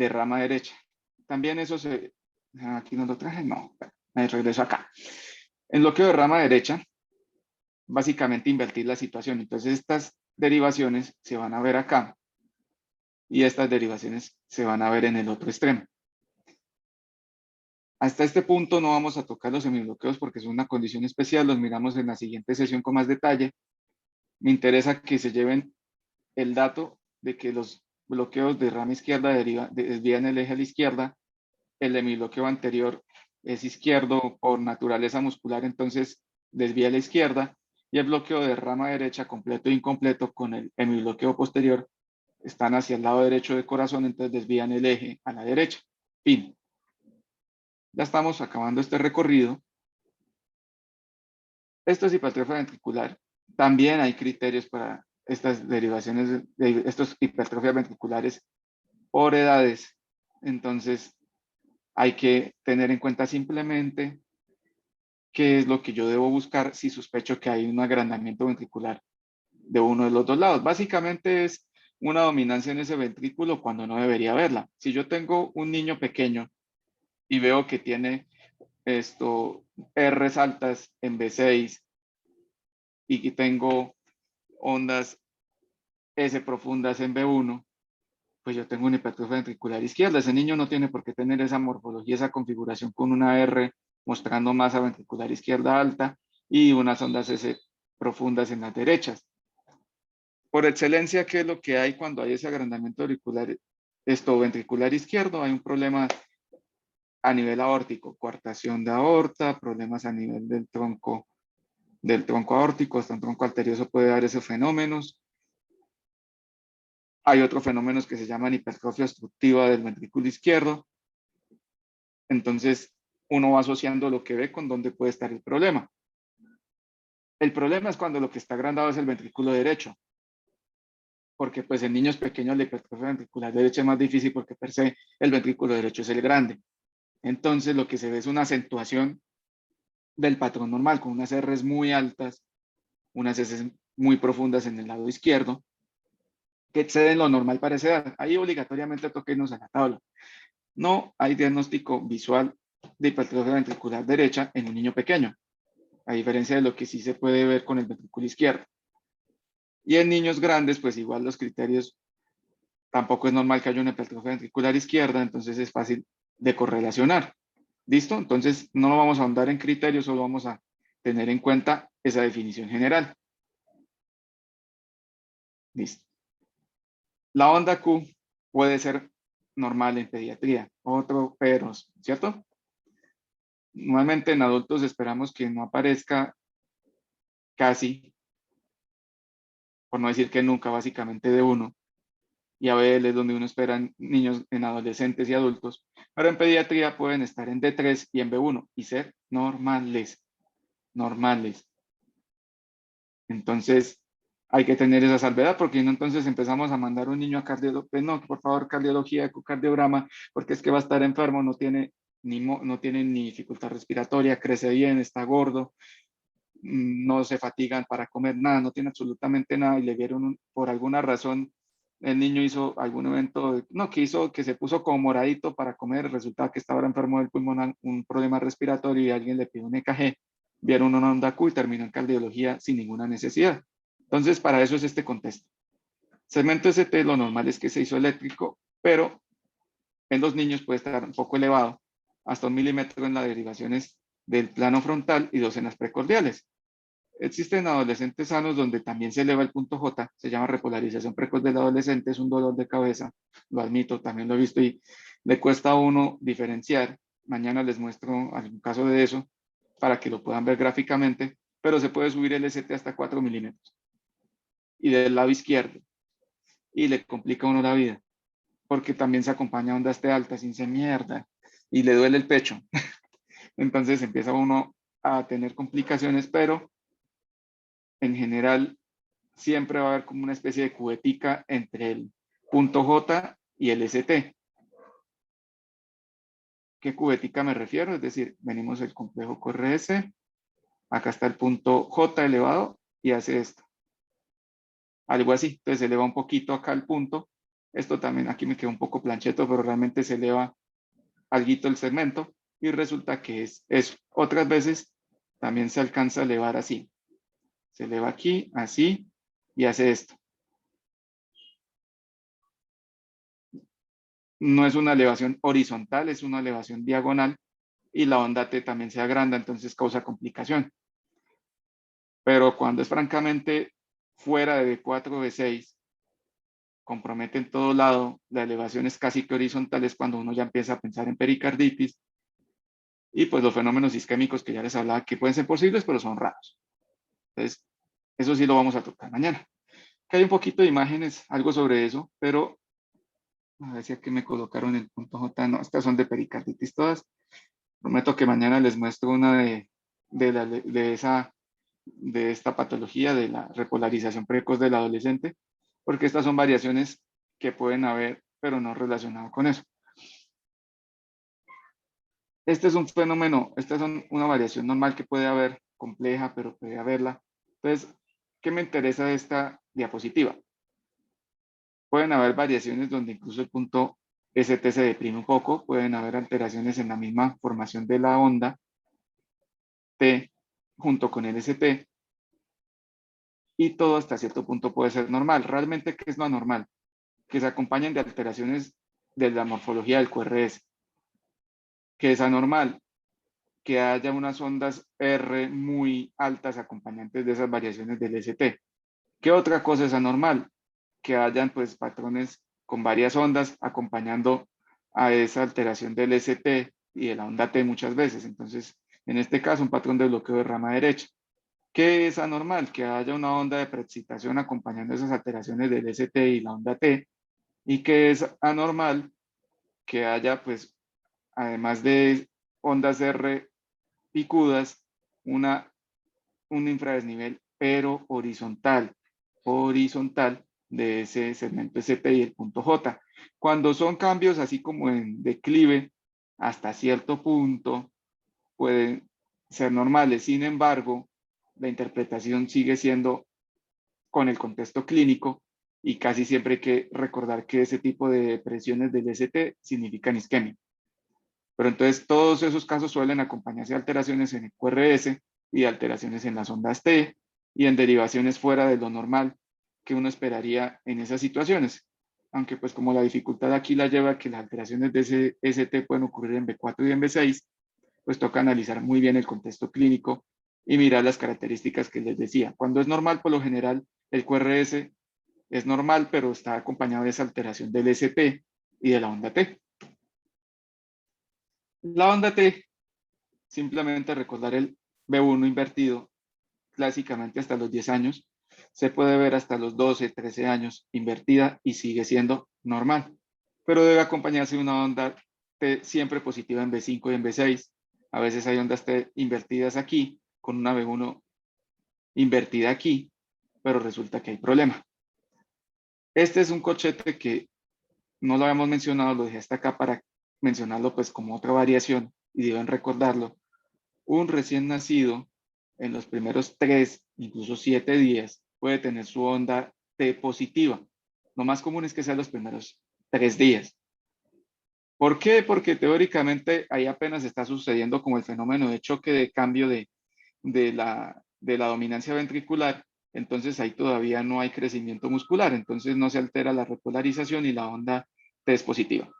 rama derecha. También eso se... Aquí no lo traje, no. Me regreso acá. En bloqueo de rama derecha, básicamente invertir la situación. Entonces estas derivaciones se van a ver acá y estas derivaciones se van a ver en el otro extremo. Hasta este punto no vamos a tocar los semibloqueos porque es una condición especial, los miramos en la siguiente sesión con más detalle. Me interesa que se lleven el dato de que los bloqueos de rama izquierda desvían el eje a la izquierda, el semibloqueo anterior es izquierdo por naturaleza muscular, entonces desvía a la izquierda, y el bloqueo de rama derecha completo e incompleto con el semibloqueo posterior están hacia el lado derecho del corazón, entonces desvían el eje a la derecha. Fin. Ya estamos acabando este recorrido. Esto es hipertrofia ventricular. También hay criterios para estas derivaciones de estos hipertrofias ventriculares por edades. Entonces, hay que tener en cuenta simplemente qué es lo que yo debo buscar si sospecho que hay un agrandamiento ventricular de uno de los dos lados. Básicamente es una dominancia en ese ventrículo cuando no debería haberla. Si yo tengo un niño pequeño y veo que tiene R's altas en B6 y tengo ondas S profundas en B1, pues yo tengo una hipertrofia ventricular izquierda. Ese niño no tiene por qué tener esa morfología, esa configuración con una R mostrando masa ventricular izquierda alta y unas ondas S profundas en las derechas. Por excelencia, ¿qué es lo que hay cuando hay ese agrandamiento auricular, ventricular izquierdo? Hay un problema a nivel aórtico, coartación de aorta, problemas a nivel del tronco aórtico, hasta un tronco arterioso puede dar esos fenómenos. Hay otros fenómenos que se llaman hipertrofia obstructiva del ventrículo izquierdo. Entonces, uno va asociando lo que ve con dónde puede estar el problema. El problema es cuando lo que está agrandado es el ventrículo derecho. porque pues en niños pequeños la hipertrofia ventricular derecha es más difícil porque per se el ventrículo derecho es el grande. Entonces lo que se ve es una acentuación del patrón normal, con unas R's muy altas, unas S muy profundas en el lado izquierdo, que exceden lo normal para esa edad. Ahí obligatoriamente toca irnos a la tabla. No hay diagnóstico visual de hipertrofia ventricular derecha en un niño pequeño, a diferencia de lo que sí se puede ver con el ventrículo izquierdo. Y en niños grandes, pues igual los criterios, tampoco es normal que haya una hipertrofia ventricular izquierda, entonces es fácil de correlacionar. ¿Listo? Entonces no vamos a ahondar en criterios, solo vamos a tener en cuenta esa definición general. Listo. La onda Q puede ser normal en pediatría, otro pero, ¿cierto? Normalmente en adultos esperamos que no aparezca casi, por no decir que nunca, básicamente de uno, y a ABL es donde uno espera en niños, en adolescentes y adultos, pero en pediatría pueden estar en D3 y en B1 y ser normales, normales. Entonces, hay que tener esa salvedad porque no entonces empezamos a mandar un niño a cardiología, pues no, por favor, cardiología, ecocardiograma, porque es que va a estar enfermo, no tiene ni dificultad respiratoria, crece bien, está gordo, no se fatigan para comer nada, no tiene absolutamente nada y le dieron por alguna razón, el niño hizo algún evento, no, que se puso como moradito para comer, resulta que estaba enfermo del pulmón, un problema respiratorio y alguien le pidió un EKG, vieron una onda Q y terminó en cardiología sin ninguna necesidad. Entonces, para eso es este contexto. Segmento ST, lo normal es que se hizo eléctrico, pero en los niños puede estar un poco elevado, hasta 1 milímetro en las derivaciones del plano frontal y 2 en las precordiales. Existen adolescentes sanos donde también se eleva el punto J, se llama repolarización precoz del adolescente, es un dolor de cabeza, lo admito, también lo he visto y le cuesta a uno diferenciar. Mañana les muestro algún caso de eso para que lo puedan ver gráficamente, pero se puede subir el ST hasta 4 milímetros y del lado izquierdo y le complica a uno la vida porque también se acompaña a ondas T altas sin ser mierda y le duele el pecho. Entonces empieza uno a tener complicaciones, pero en general siempre va a haber como una especie de cubetica entre el punto J y el ST. ¿Qué cubetica me refiero? Es decir, venimos del complejo QRS, acá está el punto J elevado y hace esto. Algo así, entonces se eleva un poquito acá el punto. Esto también aquí me quedó un poco plancheto, pero realmente se eleva alguito el segmento y resulta que es eso. Otras veces también se alcanza a elevar así. Se eleva aquí, así, y hace esto. No es una elevación horizontal, es una elevación diagonal y la onda T también se agranda, entonces causa complicación. Pero cuando es francamente fuera de B4 o B6, compromete en todo lado, la elevación es casi que horizontal, es cuando uno ya empieza a pensar en pericarditis y pues los fenómenos isquémicos que ya les hablaba que pueden ser posibles, pero son raros. Entonces, eso sí lo vamos a tocar mañana. Que hay un poquito de imágenes, algo sobre eso, pero a ver si aquí me colocaron el punto J. No, estas son de pericarditis todas. Prometo que mañana les muestro una de esta patología de la repolarización precoz del adolescente, porque estas son variaciones que pueden haber, pero no relacionado con eso. Este es un fenómeno, esta es una variación normal que puede haber, compleja, pero puede haberla. Entonces, ¿qué me interesa de esta diapositiva? Pueden haber variaciones donde incluso el punto ST se deprime un poco, pueden haber alteraciones en la misma formación de la onda T junto con el ST, y todo hasta cierto punto puede ser normal. ¿Realmente qué es lo anormal? Que se acompañen de alteraciones de la morfología del QRS. ¿Qué es anormal? Que haya unas ondas R muy altas acompañantes de esas variaciones del ST. ¿Qué otra cosa es anormal? Que hayan pues patrones con varias ondas acompañando a esa alteración del ST y de la onda T muchas veces. Entonces, en este caso, un patrón de bloqueo de rama derecha. ¿Qué es anormal? Que haya una onda de preexcitación acompañando esas alteraciones del ST y la onda T. ¿Y qué es anormal? Que haya, pues, además de ondas R picudas, un infradesnivel, pero horizontal. Horizontal, de ese segmento ST y el punto J. Cuando son cambios así como en declive hasta cierto punto, pueden ser normales. Sin embargo, la interpretación sigue siendo con el contexto clínico y casi siempre hay que recordar que ese tipo de presiones del ST significan isquemia. Pero entonces todos esos casos suelen acompañarse de alteraciones en el QRS y de alteraciones en las ondas T y en derivaciones fuera de lo normal que uno esperaría en esas situaciones. Aunque pues como la dificultad aquí la lleva a que las alteraciones de ese ST pueden ocurrir en B4 y en B6, pues toca analizar muy bien el contexto clínico y mirar las características que les decía. Cuando es normal, por lo general, el QRS es normal, pero está acompañado de esa alteración del ST y de la onda T. La onda T, simplemente recordar el B1 invertido, clásicamente hasta los 10 años, se puede ver hasta los 12, 13 años invertida y sigue siendo normal, pero debe acompañarse de una onda T siempre positiva en B5 y en B6. A veces hay ondas T invertidas aquí, con una B1 invertida aquí, pero resulta que hay problema. Este es un cochete que no lo habíamos mencionado, lo dejé hasta acá para mencionarlo pues como otra variación y deben recordarlo. Un recién nacido en los primeros 3, incluso 7 días puede tener su onda T positiva. Lo más común es que sea los primeros 3 días. ¿Por qué? Porque teóricamente ahí apenas está sucediendo como el fenómeno de choque de cambio de la dominancia ventricular, entonces ahí todavía no hay crecimiento muscular, entonces no se altera la repolarización y la onda T es positiva.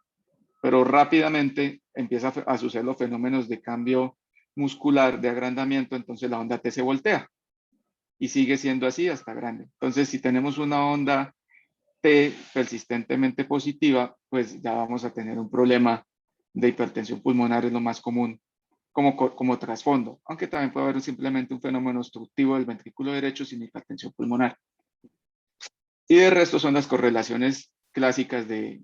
Pero rápidamente empieza a suceder los fenómenos de cambio muscular, de agrandamiento, entonces la onda T se voltea y sigue siendo así hasta grande. Entonces, si tenemos una onda T persistentemente positiva, pues ya vamos a tener un problema de hipertensión pulmonar, es lo más común como trasfondo, aunque también puede haber simplemente un fenómeno obstructivo del ventrículo derecho sin hipertensión pulmonar. Y de resto son las correlaciones clásicas de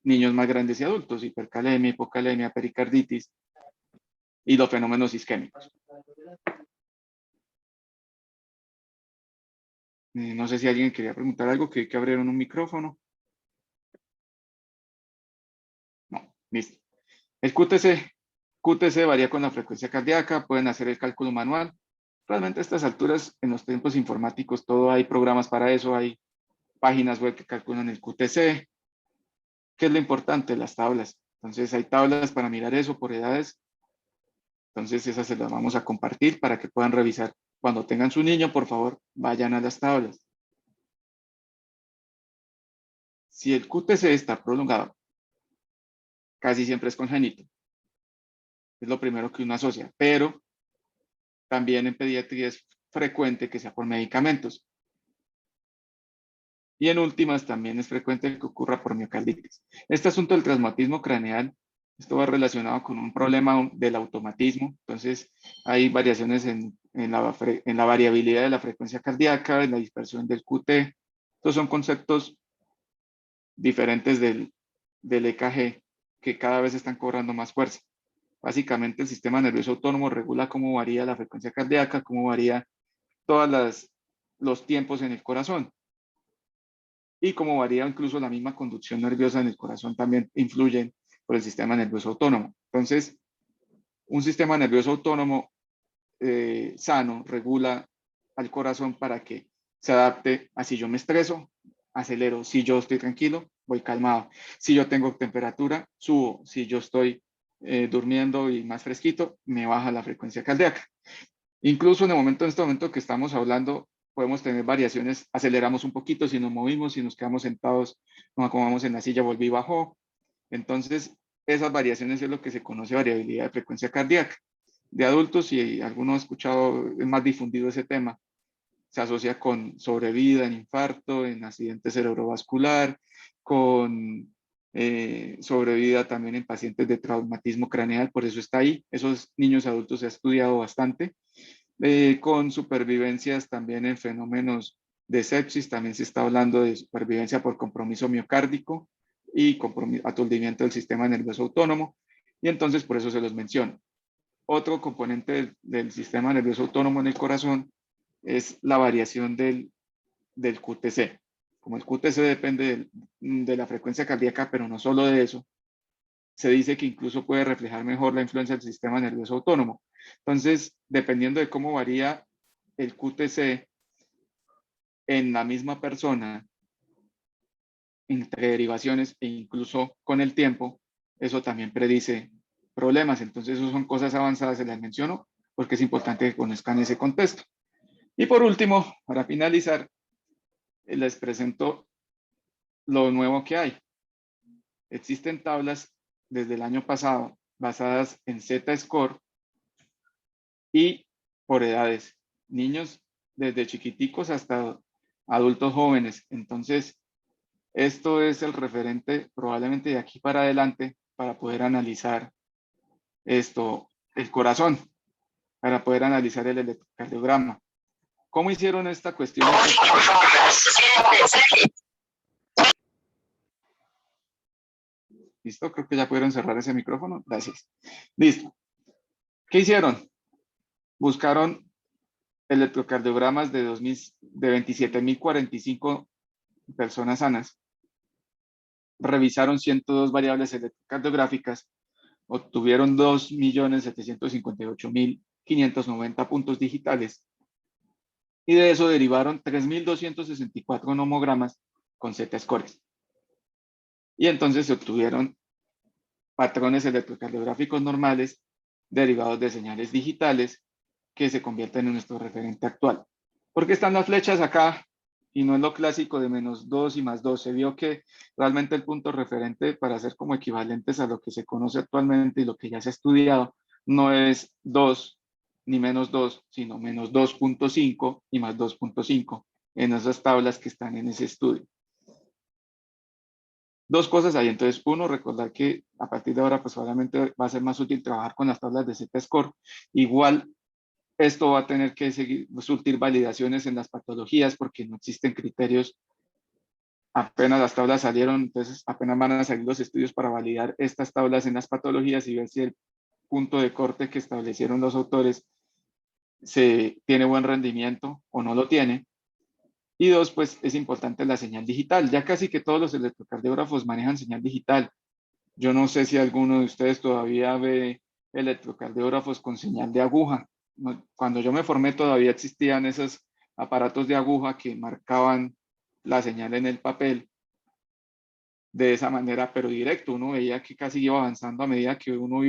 niños más grandes y adultos, hipercalemia, hipocalemia, pericarditis y los fenómenos isquémicos. No sé si alguien quería preguntar algo, que abrieron un micrófono. No, listo. El QTC varía con la frecuencia cardíaca, pueden hacer el cálculo manual. Realmente a estas alturas, en los tiempos informáticos, todo hay programas para eso, hay páginas web que calculan el QTC. ¿Qué es lo importante? Las tablas. Entonces hay tablas para mirar eso por edades. Entonces esas se las vamos a compartir para que puedan revisar. Cuando tengan su niño, por favor, vayan a las tablas. Si el QTC está prolongado, casi siempre es congénito. Es lo primero que uno asocia, pero también en pediatría es frecuente que sea por medicamentos. Y en últimas también es frecuente que ocurra por miocarditis. Este asunto del traumatismo craneal, esto va relacionado con un problema del automatismo. Entonces hay variaciones en la variabilidad de la frecuencia cardíaca, en la dispersión del QT. Estos son conceptos diferentes del EKG que cada vez están cobrando más fuerza. Básicamente el sistema nervioso autónomo regula cómo varía la frecuencia cardíaca, cómo varía todos los tiempos en el corazón. Y cómo varía incluso la misma conducción nerviosa en el corazón también influye por el sistema nervioso autónomo. Entonces, un sistema nervioso autónomo sano regula al corazón para que se adapte a si yo me estreso, acelero, si yo estoy tranquilo, voy calmado, si yo tengo temperatura, subo, si yo estoy durmiendo y más fresquito, me baja la frecuencia cardíaca. Incluso en este momento que estamos hablando, podemos tener variaciones, aceleramos un poquito, si nos movimos, si nos quedamos sentados, nos acomodamos en la silla, volví y bajó. Entonces, esas variaciones es lo que se conoce variabilidad de frecuencia cardíaca. De adultos, si alguno ha escuchado, es más difundido ese tema, se asocia con sobrevida en infarto, en accidente cerebrovascular, con sobrevida también en pacientes de traumatismo craneal, por eso está ahí. Esos niños adultos se ha estudiado bastante. Con supervivencias también en fenómenos de sepsis, también se está hablando de supervivencia por compromiso miocárdico y aturdimiento del sistema nervioso autónomo, y entonces por eso se los menciono. Otro componente del sistema nervioso autónomo en el corazón es la variación del QTC. como el QTC depende de la frecuencia cardíaca, pero no solo de eso, se dice que incluso puede reflejar mejor la influencia del sistema nervioso autónomo. Entonces, dependiendo de cómo varía el QTC en la misma persona, entre derivaciones e incluso con el tiempo, eso también predice problemas. Entonces, eso son cosas avanzadas, se las menciono porque es importante que conozcan ese contexto. Y por último, para finalizar, les presento lo nuevo que hay. Existen tablas desde el año pasado basadas en Z-Score y por edades, niños desde chiquiticos hasta adultos jóvenes. Entonces, esto es el referente probablemente de aquí para adelante para poder analizar esto, el corazón, para poder analizar el electrocardiograma. ¿Cómo hicieron esta cuestión? ¿Listo? Creo que ya pudieron cerrar ese micrófono. Gracias. Listo. ¿Qué hicieron? Buscaron electrocardiogramas de 27.045 personas sanas. Revisaron 102 variables electrocardiográficas. Obtuvieron 2.758.590 puntos digitales. Y de eso derivaron 3.264 nomogramas con Z-scores. Y entonces se obtuvieron patrones electrocardiográficos normales derivados de señales digitales que se convierten en nuestro referente actual. ¿Por qué están las flechas acá? Y no es lo clásico de -2 y +2. Se vio que realmente el punto referente para ser como equivalentes a lo que se conoce actualmente y lo que ya se ha estudiado no es 2 ni -2, sino -2.5 y +2.5 en esas tablas que están en ese estudio. Dos cosas ahí. Entonces, uno, recordar que a partir de ahora, pues probablemente va a ser más útil trabajar con las tablas de Z-Score. Igual, esto va a tener que seguir, surtir validaciones en las patologías porque no existen criterios. Apenas las tablas salieron, entonces apenas van a salir los estudios para validar estas tablas en las patologías y ver si el punto de corte que establecieron los autores se tiene buen rendimiento o no lo tiene. Y dos, pues es importante la señal digital. Ya casi que todos los electrocardiógrafos manejan señal digital. Yo no sé si alguno de ustedes todavía ve electrocardiógrafos con señal de aguja. Cuando yo me formé todavía existían esos aparatos de aguja que marcaban la señal en el papel de esa manera, pero directo. Uno veía que casi iba avanzando a medida que uno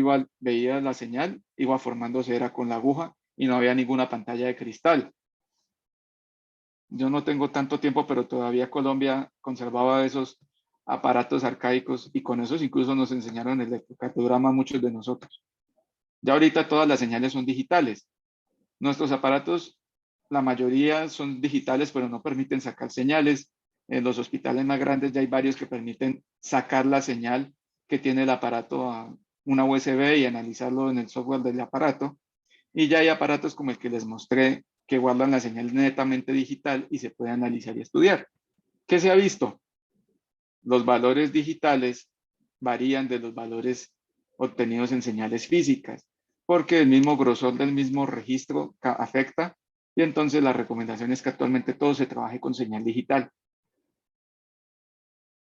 veía la señal, iba formándose, era con la aguja y no había ninguna pantalla de cristal. Yo no tengo tanto tiempo, pero todavía Colombia conservaba esos aparatos arcaicos y con esos incluso nos enseñaron el electrocardiograma a muchos de nosotros. Ya ahorita todas las señales son digitales. Nuestros aparatos, la mayoría son digitales, pero no permiten sacar señales. En los hospitales más grandes ya hay varios que permiten sacar la señal que tiene el aparato a una USB y analizarlo en el software del aparato. Y ya hay aparatos como el que les mostré que guardan la señal netamente digital y se puede analizar y estudiar. ¿Qué se ha visto? Los valores digitales varían de los valores obtenidos en señales físicas, porque el mismo grosor del mismo registro afecta, y entonces la recomendación es que actualmente todo se trabaje con señal digital.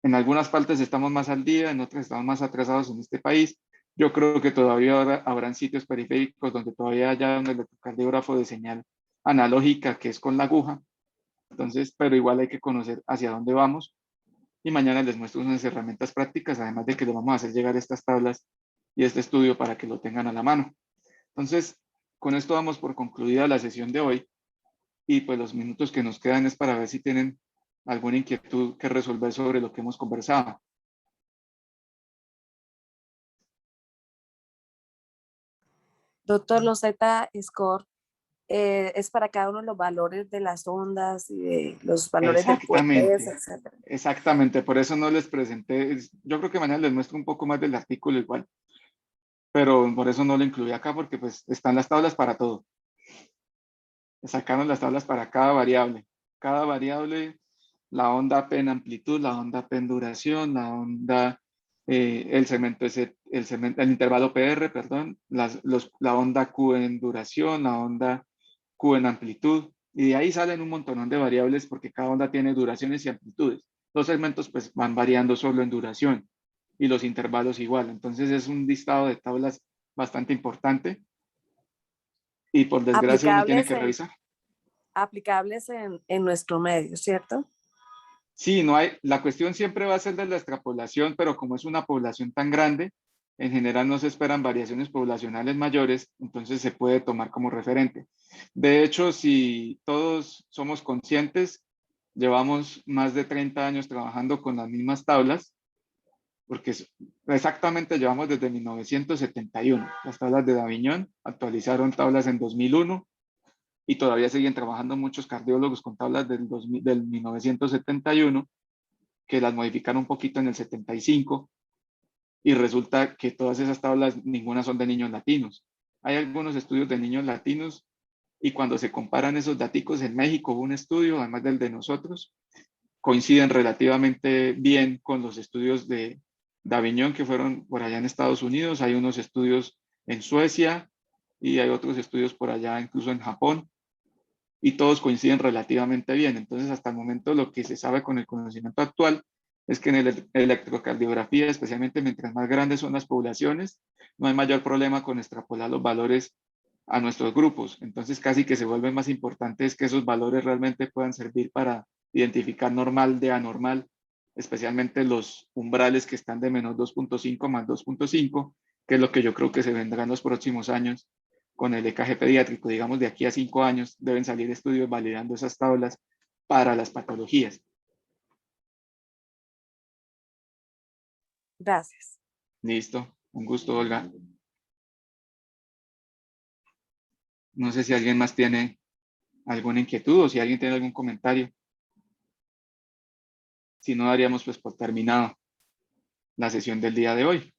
En algunas partes estamos más al día, en otras estamos más atrasados en este país. Yo creo que todavía habrán sitios periféricos donde todavía haya un electrocardiógrafo de señal analógica que es con la aguja. Entonces, pero igual hay que conocer hacia dónde vamos. Y mañana les muestro unas herramientas prácticas, además de que les vamos a hacer llegar estas tablas y este estudio para que lo tengan a la mano. Entonces, con esto damos por concluida la sesión de hoy y pues los minutos que nos quedan es para ver si tienen alguna inquietud que resolver sobre lo que hemos conversado. Doctor, los Z-score es para cada uno de los valores de las ondas y de los valores del QRS, etc. Exactamente, por eso no les presenté. Yo creo que mañana les muestro un poco más del artículo igual, pero por eso no lo incluí acá porque pues están las tablas para todo. Sacaron las tablas para cada variable. Cada variable, la onda P en amplitud, la onda P en duración, la onda, el intervalo PR, perdón, la onda Q en duración, la onda Q en amplitud. Y de ahí salen un montón de variables porque cada onda tiene duraciones y amplitudes. Los segmentos pues van variando solo en duración y los intervalos igual. Entonces es un listado de tablas bastante importante y por desgracia uno tiene Aplicables que en, revisar. aplicables en nuestro medio, ¿cierto? Sí, no hay, la cuestión siempre va a ser de la extrapolación, pero como es una población tan grande, en general no se esperan variaciones poblacionales mayores, entonces se puede tomar como referente. De hecho, si todos somos conscientes, llevamos más de 30 años trabajando con las mismas tablas, porque exactamente llevamos desde 1971. Las tablas de Davignon actualizaron tablas en 2001 y todavía siguen trabajando muchos cardiólogos con tablas del 1971 que las modificaron un poquito en el 75 y resulta que todas esas tablas, ninguna son de niños latinos. Hay algunos estudios de niños latinos y cuando se comparan esos daticos en México, hubo un estudio, además del de nosotros, coinciden relativamente bien con los estudios de Davignon que fueron por allá en Estados Unidos. Hay unos estudios en Suecia y hay otros estudios por allá, incluso en Japón, y todos coinciden relativamente bien. Entonces, hasta el momento lo que se sabe con el conocimiento actual es que en el electrocardiografía, especialmente mientras más grandes son las poblaciones, no hay mayor problema con extrapolar los valores a nuestros grupos. Entonces, casi que se vuelve más importante es que esos valores realmente puedan servir para identificar normal de anormal, especialmente los umbrales que están de menos 2.5 más 2.5, que es lo que yo creo que se vendrá en los próximos años con el EKG pediátrico. Digamos, de aquí a 5 años deben salir estudios validando esas tablas para las patologías. Gracias. Listo, un gusto, Olga. No sé si alguien más tiene alguna inquietud o si alguien tiene algún comentario. Si no, daríamos pues por terminado la sesión del día de hoy.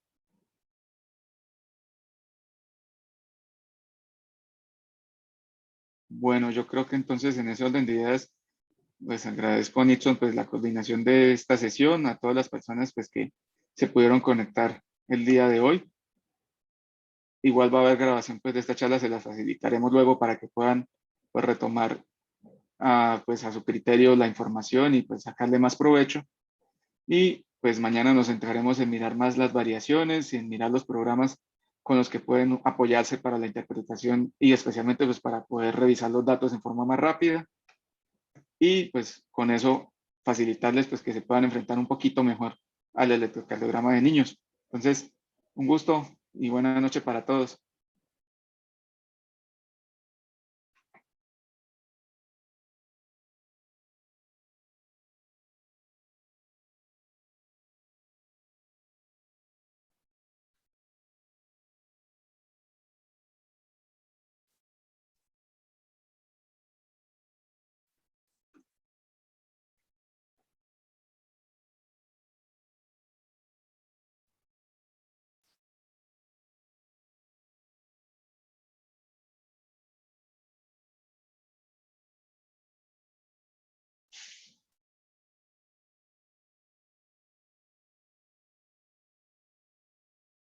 Bueno, yo creo que entonces en ese orden de ideas, pues agradezco a Nixon pues la coordinación de esta sesión, a todas las personas pues que se pudieron conectar el día de hoy. Igual va a haber grabación pues de esta charla, se las facilitaremos luego para que puedan pues retomar pues a su criterio la información y pues sacarle más provecho. Y pues mañana nos centraremos en mirar más las variaciones y en mirar los programas con los que pueden apoyarse para la interpretación y especialmente pues para poder revisar los datos en forma más rápida y pues con eso facilitarles pues que se puedan enfrentar un poquito mejor al electrocardiograma de niños. Entonces, un gusto y buena noche para todos.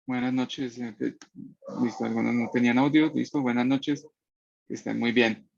Buenas noches. Listo, algunos no tenían audio. Listo, buenas noches. Que estén muy bien.